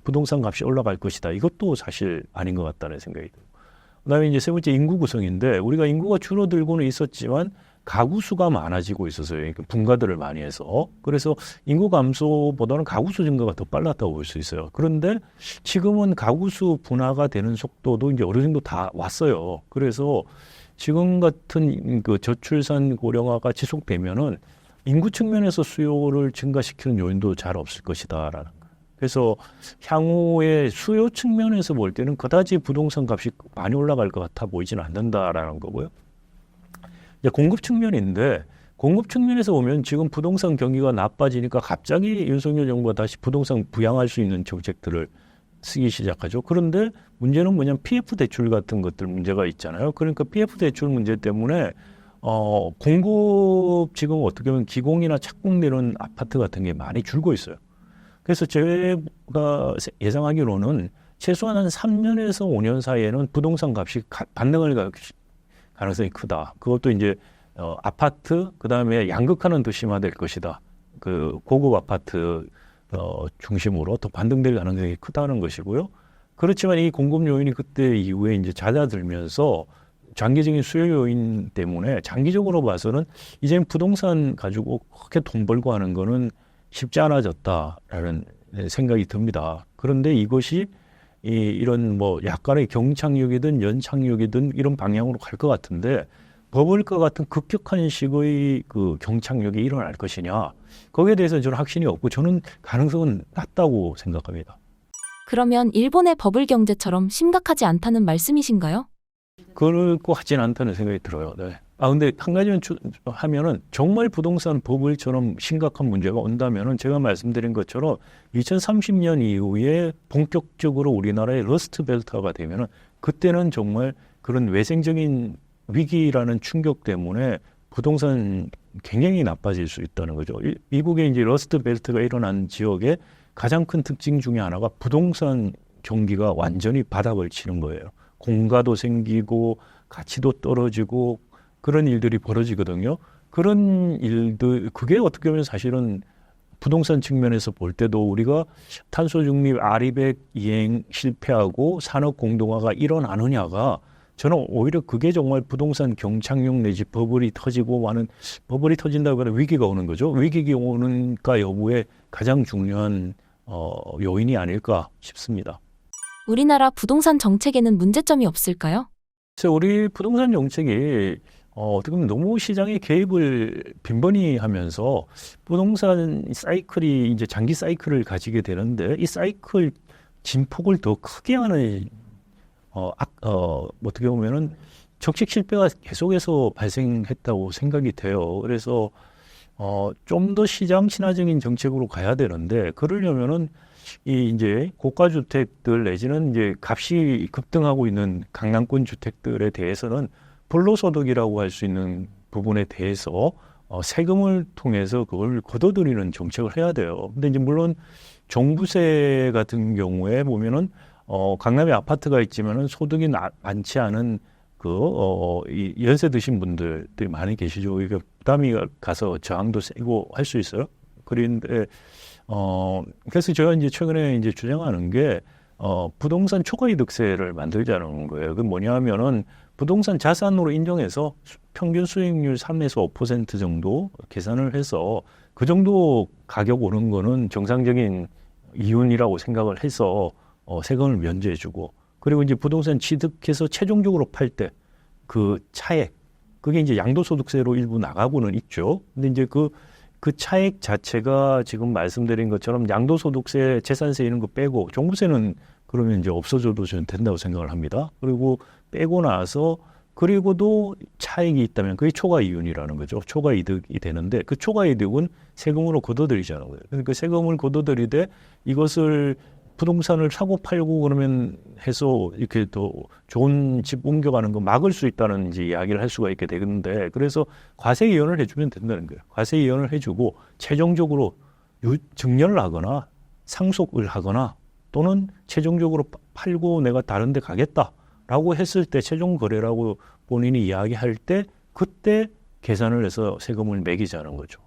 부동산 값이 올라갈 것이다. 이것도 사실 아닌 것 같다는 생각이 들고. 그다음에 이제 세 번째 인구 구성인데 우리가 인구가 줄어들고는 있었지만 가구 수가 많아지고 있어서요. 분가들을 많이 해서. 그래서 인구 감소보다는 가구 수 증가가 더 빨랐다고 볼 수 있어요. 그런데 지금은 가구 수 분화가 되는 속도도 이제 어느 정도 다 왔어요. 그래서 지금 같은 그 저출산 고령화가 지속되면은 인구 측면에서 수요를 증가시키는 요인도 잘 없을 것이다라는 거. 그래서 향후에 수요 측면에서 볼 때는 그다지 부동산 값이 많이 올라갈 것 같아 보이지는 않는다라는 거고요. 이제 공급 측면인데 공급 측면에서 보면 지금 부동산 경기가 나빠지니까 갑자기 윤석열 정부가 다시 부동산 부양할 수 있는 정책들을 쓰기 시작하죠. 그런데 문제는 뭐냐면 PF 대출 같은 것들 문제가 있잖아요. 그러니까 PF 대출 문제 때문에 공급 지금 어떻게 보면 기공이나 착공되는 아파트 같은 게 많이 줄고 있어요. 그래서 제가 예상하기로는 최소한 한 3년에서 5년 사이에는 부동산 값이 반등을 갈 가능성이 크다. 그것도 이제 아파트 그다음에 양극화는 더 심화될 것이다. 그 고급 아파트 중심으로 더 반등될 가능성이 크다는 것이고요. 그렇지만 이 공급 요인이 그때 이후에 이제 잦아들면서 장기적인 수요 요인 때문에 장기적으로 봐서는 이제 부동산 가지고 그렇게 돈 벌고 하는 거는 쉽지 않아졌다라는 생각이 듭니다. 그런데 이것이 이런 뭐 약간의 경착륙이든 연착륙이든 이런 방향으로 갈 것 같은데 버블과 같은 급격한 식의 그 경착륙이 일어날 것이냐 거기에 대해서는 저는 확신이 없고 저는 가능성은 낮다고 생각합니다. 그러면 일본의 버블 경제처럼 심각하지 않다는 말씀이신가요? 그렇고 하진 않다는 생각이 들어요. 네. 근데 한 가지만 하면은 정말 부동산 버블처럼 심각한 문제가 온다면은 제가 말씀드린 것처럼 2030년 이후에 본격적으로 우리나라의 러스트 벨트가 되면은 그때는 정말 그런 외생적인 위기라는 충격 때문에 부동산 굉장히 나빠질 수 있다는 거죠. 미국의 이제 러스트 벨트가 일어난 지역의 가장 큰 특징 중에 하나가 부동산 경기가 완전히 바닥을 치는 거예요. 공가도 생기고 가치도 떨어지고 그런 일들이 벌어지거든요. 그런 일들, 그게 어떻게 보면 사실은 부동산 측면에서 볼 때도 우리가 탄소 중립 아리백 이행 실패하고 산업 공동화가 일어나느냐가 저는 오히려 그게 정말 부동산 경착륙 내지 버블이 터지고 많은 버블이 터진다고 하면 위기가 오는 거죠. 위기가 오는가 여부에 가장 중요한 요인이 아닐까 싶습니다. 우리나라 부동산 정책에는 문제점이 없을까요? 그래서 우리 부동산 정책이 어떻게 보면 너무 시장의 개입을 빈번히 하면서 부동산 사이클이 이제 장기 사이클을 가지게 되는데 이 사이클 진폭을 더 크게 하는 어떻게 보면은 정책 실패가 계속해서 발생했다고 생각이 돼요. 그래서 좀 더 시장 친화적인 정책으로 가야 되는데 그러려면은 이제 고가 주택들 내지는 이제 값이 급등하고 있는 강남권 주택들에 대해서는 불로소득이라고 할 수 있는 부분에 대해서 세금을 통해서 그걸 걷어들이는 정책을 해야 돼요. 근데 이제 물론 종부세 같은 경우에 보면은 강남에 아파트가 있지만은 소득이 많지 않은 이 연세 드신 분들이 많이 계시죠. 이게 부담이 가서 저항도 세고 할 수 있어요. 그런데 그래서 제가 이제 최근에 이제 주장하는 게 부동산 초과이득세를 만들자는 거예요. 그 뭐냐면은 부동산 자산으로 인정해서 평균 수익률 3에서 5% 정도 계산을 해서 그 정도 가격 오른 거는 정상적인 이윤이라고 생각을 해서 세금을 면제해주고 그리고 이제 부동산 취득해서 최종적으로 팔 때 그 차액 그게 이제 양도소득세로 일부 나가고는 있죠. 근데 이제 그 차액 자체가 지금 말씀드린 것처럼 양도소득세, 재산세 이런 거 빼고 종부세는 그러면 이제 없어져도 저는 된다고 생각을 합니다. 그리고 빼고 나서 그리고도 차익이 있다면 그게 초과이윤이라는 거죠. 초과이득이 되는데 그 초과이득은 세금으로 걷어들이자는 거예요. 그러니까 세금을 걷어들이되 이것을 부동산을 사고 팔고 그러면 해서 이렇게 더 좋은 집 옮겨가는 거 막을 수 있다는 이제 이야기를 할 수가 있게 되는데 그래서 과세 이연을 해주면 된다는 거예요. 과세 이연을 해주고 최종적으로 증여를 하거나 상속을 하거나 또는 최종적으로 팔고 내가 다른 데 가겠다라고 했을 때 최종 거래라고 본인이 이야기할 때 그때 계산을 해서 세금을 매기자는 거죠.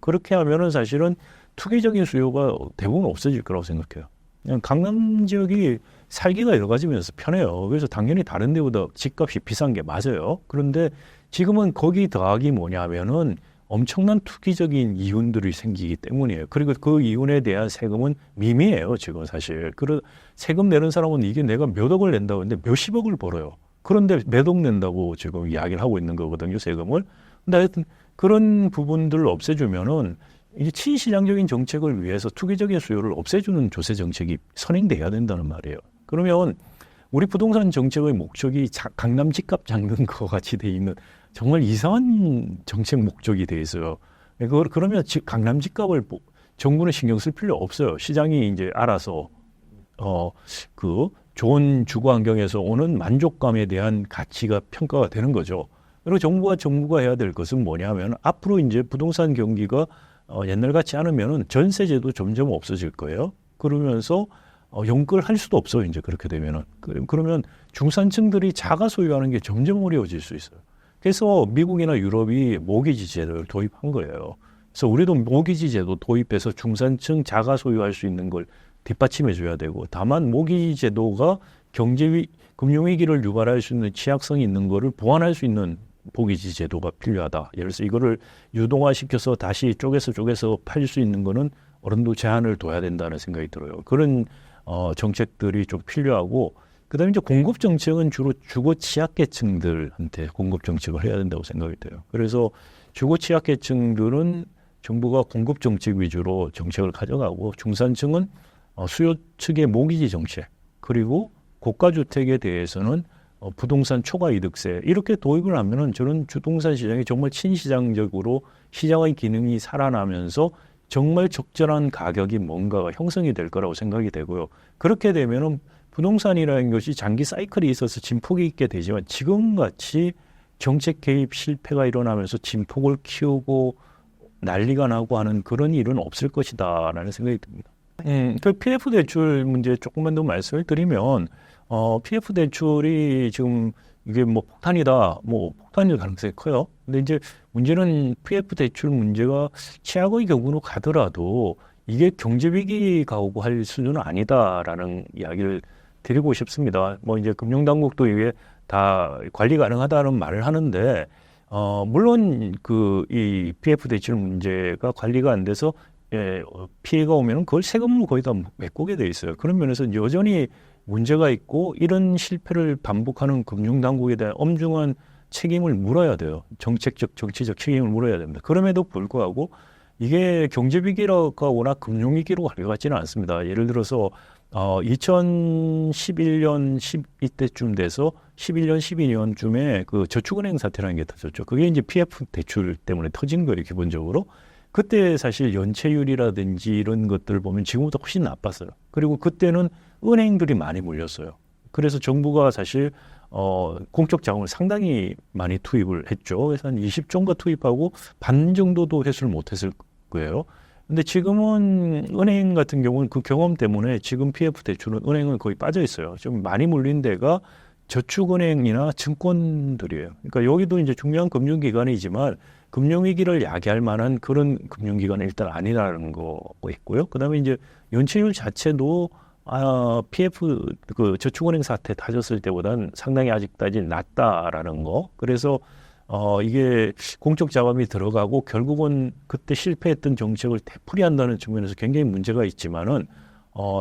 그렇게 하면은 사실은 투기적인 수요가 대부분 없어질 거라고 생각해요. 그냥 강남 지역이 살기가 여러 가지면서 편해요. 그래서 당연히 다른 데보다 집값이 비싼 게 맞아요. 그런데 지금은 거기 더하기 뭐냐면은 엄청난 투기적인 이윤들이 생기기 때문이에요. 그리고 그 이윤에 대한 세금은 미미해요, 지금 사실. 세금 내는 사람은 이게 내가 몇 억을 낸다고 했는데 몇십억을 벌어요. 그런데 몇 억 낸다고 지금 이야기를 하고 있는 거거든요, 세금을. 근데 하여튼 그런 부분들을 없애주면은 이제 친시장적인 정책을 위해서 투기적인 수요를 없애주는 조세 정책이 선행돼야 된다는 말이에요. 그러면 우리 부동산 정책의 목적이 강남 집값 잡는 것 같이 돼 있는 정말 이상한 정책 목적이 돼 있어요. 그러면 강남 집값을 정부는 신경 쓸 필요 없어요. 시장이 이제 알아서 그 좋은 주거 환경에서 오는 만족감에 대한 가치가 평가가 되는 거죠. 그리고 정부가 해야 될 것은 뭐냐면 앞으로 이제 부동산 경기가 옛날 같지 않으면은 전세제도 점점 없어질 거예요. 그러면서 연끌할 수도 없어요. 이제 그렇게 되면은 그러면 중산층들이 자가 소유하는 게 점점 어려워질 수 있어요. 그래서 미국이나 유럽이 모기지 제도를 도입한 거예요. 그래서 우리도 모기지 제도 도입해서 중산층 자가 소유할 수 있는 걸 뒷받침해 줘야 되고 다만 모기지 제도가 금융위기를 유발할 수 있는 취약성이 있는 거를 보완할 수 있는 모기지 제도가 필요하다. 예를 들어서 이거를 유동화시켜서 다시 쪼개서 팔 수 있는 거는 어른도 제한을 둬야 된다는 생각이 들어요. 그런 정책들이 좀 필요하고 그다음에 이제 공급 정책은 주로 주거 취약계층들한테 공급 정책을 해야 된다고 생각이 돼요. 그래서 주거 취약계층들은 정부가 공급 정책 위주로 정책을 가져가고 중산층은 수요 측의 모기지 정책 그리고 고가 주택에 대해서는 부동산 초과 이득세 이렇게 도입을 하면은 저는 주동산 시장이 정말 친시장적으로 시장의 기능이 살아나면서 정말 적절한 가격이 뭔가가 형성이 될 거라고 생각이 되고요. 그렇게 되면은 부동산이라는 것이 장기 사이클이 있어서 진폭이 있게 되지만 지금같이 정책 개입 실패가 일어나면서 진폭을 키우고 난리가 나고 하는 그런 일은 없을 것이다라는 생각이 듭니다. 그 PF 대출 문제 조금만 더 말씀을 드리면 PF 대출이 지금 이게 뭐 폭탄이다, 뭐 폭탄일 가능성이 커요. 근데 이제 문제는 PF 대출 문제가 최악의 경우로 가더라도 이게 경제 위기가 오고 할 수준은 아니다라는 이야기를 드리고 싶습니다. 뭐 이제 금융당국도 이게 다 관리 가능하다는 말을 하는데 물론 이 PF 대출 문제가 관리가 안 돼서 피해가 오면 그걸 세금으로 거의 다 메꾸게 돼 있어요. 그런 면에서 여전히 문제가 있고 이런 실패를 반복하는 금융당국에 대한 엄중한 책임을 물어야 돼요. 정책적, 정치적 책임을 물어야 됩니다. 그럼에도 불구하고 이게 경제 위기가 워낙 금융 위기로 갈 것 같지는 않습니다. 예를 들어서 2011년 이때쯤 돼서 11년, 12년쯤에 그 저축은행 사태라는 게 터졌죠. 그게 이제 PF 대출 때문에 터진 거예요, 기본적으로. 그때 사실 연체율이라든지 이런 것들을 보면 지금보다 훨씬 나빴어요. 그리고 그때는 은행들이 많이 몰렸어요. 그래서 정부가 사실 공적 자금을 상당히 많이 투입을 했죠. 그래서 한 20조인가 투입하고 반 정도도 회수를 못했을 거예요. 근데 지금은 은행 같은 경우는 그 경험 때문에 지금 PF 대출은 은행은 거의 빠져 있어요. 좀 많이 몰린 데가 저축은행이나 증권들이에요. 그러니까 여기도 이제 중요한 금융기관이지만 금융위기를 야기할 만한 그런 금융기관은 일단 아니라는 거 있고요. 그다음에 이제 연체율 자체도 PF 그 저축은행 사태 터졌을 때보다는 상당히 아직까지 낮다라는 거. 그래서 이게 공적 자금이 들어가고 결국은 그때 실패했던 정책을 되풀이한다는 측면에서 굉장히 문제가 있지만은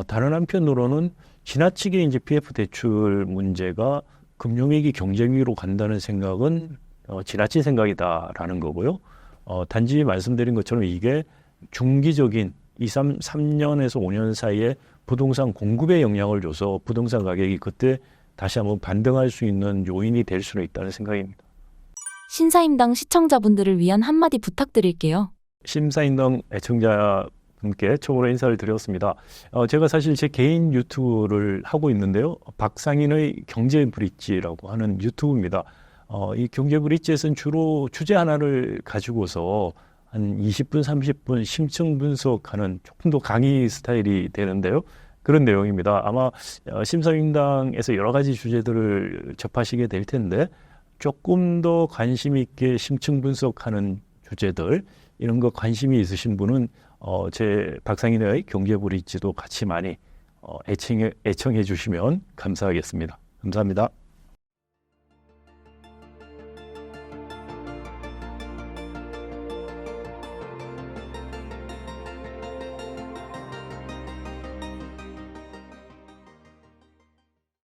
다른 한편으로는 지나치게 이제 PF 대출 문제가 금융위기 경제위기로 간다는 생각은 지나친 생각이다라는 거고요. 단지 말씀드린 것처럼 이게 중기적인 3년에서 5년 사이에 부동산 공급에 영향을 줘서 부동산 가격이 그때 다시 한번 반등할 수 있는 요인이 될 수는 있다는 생각입니다. 신사임당 시청자분들을 위한 한마디 부탁드릴게요. 신사임당 애청자분께 처음으로 인사를 드렸습니다. 제가 사실 제 개인 유튜브를 하고 있는데요. 박상인의 경제브릿지라고 하는 유튜브입니다. 이 경제브릿지에서는 주로 주제 하나를 가지고서 한 20분, 30분 심층 분석하는 조금 더 강의 스타일이 되는데요. 그런 내용입니다. 아마 신사임당에서 여러 가지 주제들을 접하시게 될 텐데 조금 더 관심 있게 심층 분석하는 주제들 이런 거 관심이 있으신 분은 제 박상인의 경제브릿지도 같이 많이 애청해 주시면 감사하겠습니다. 감사합니다.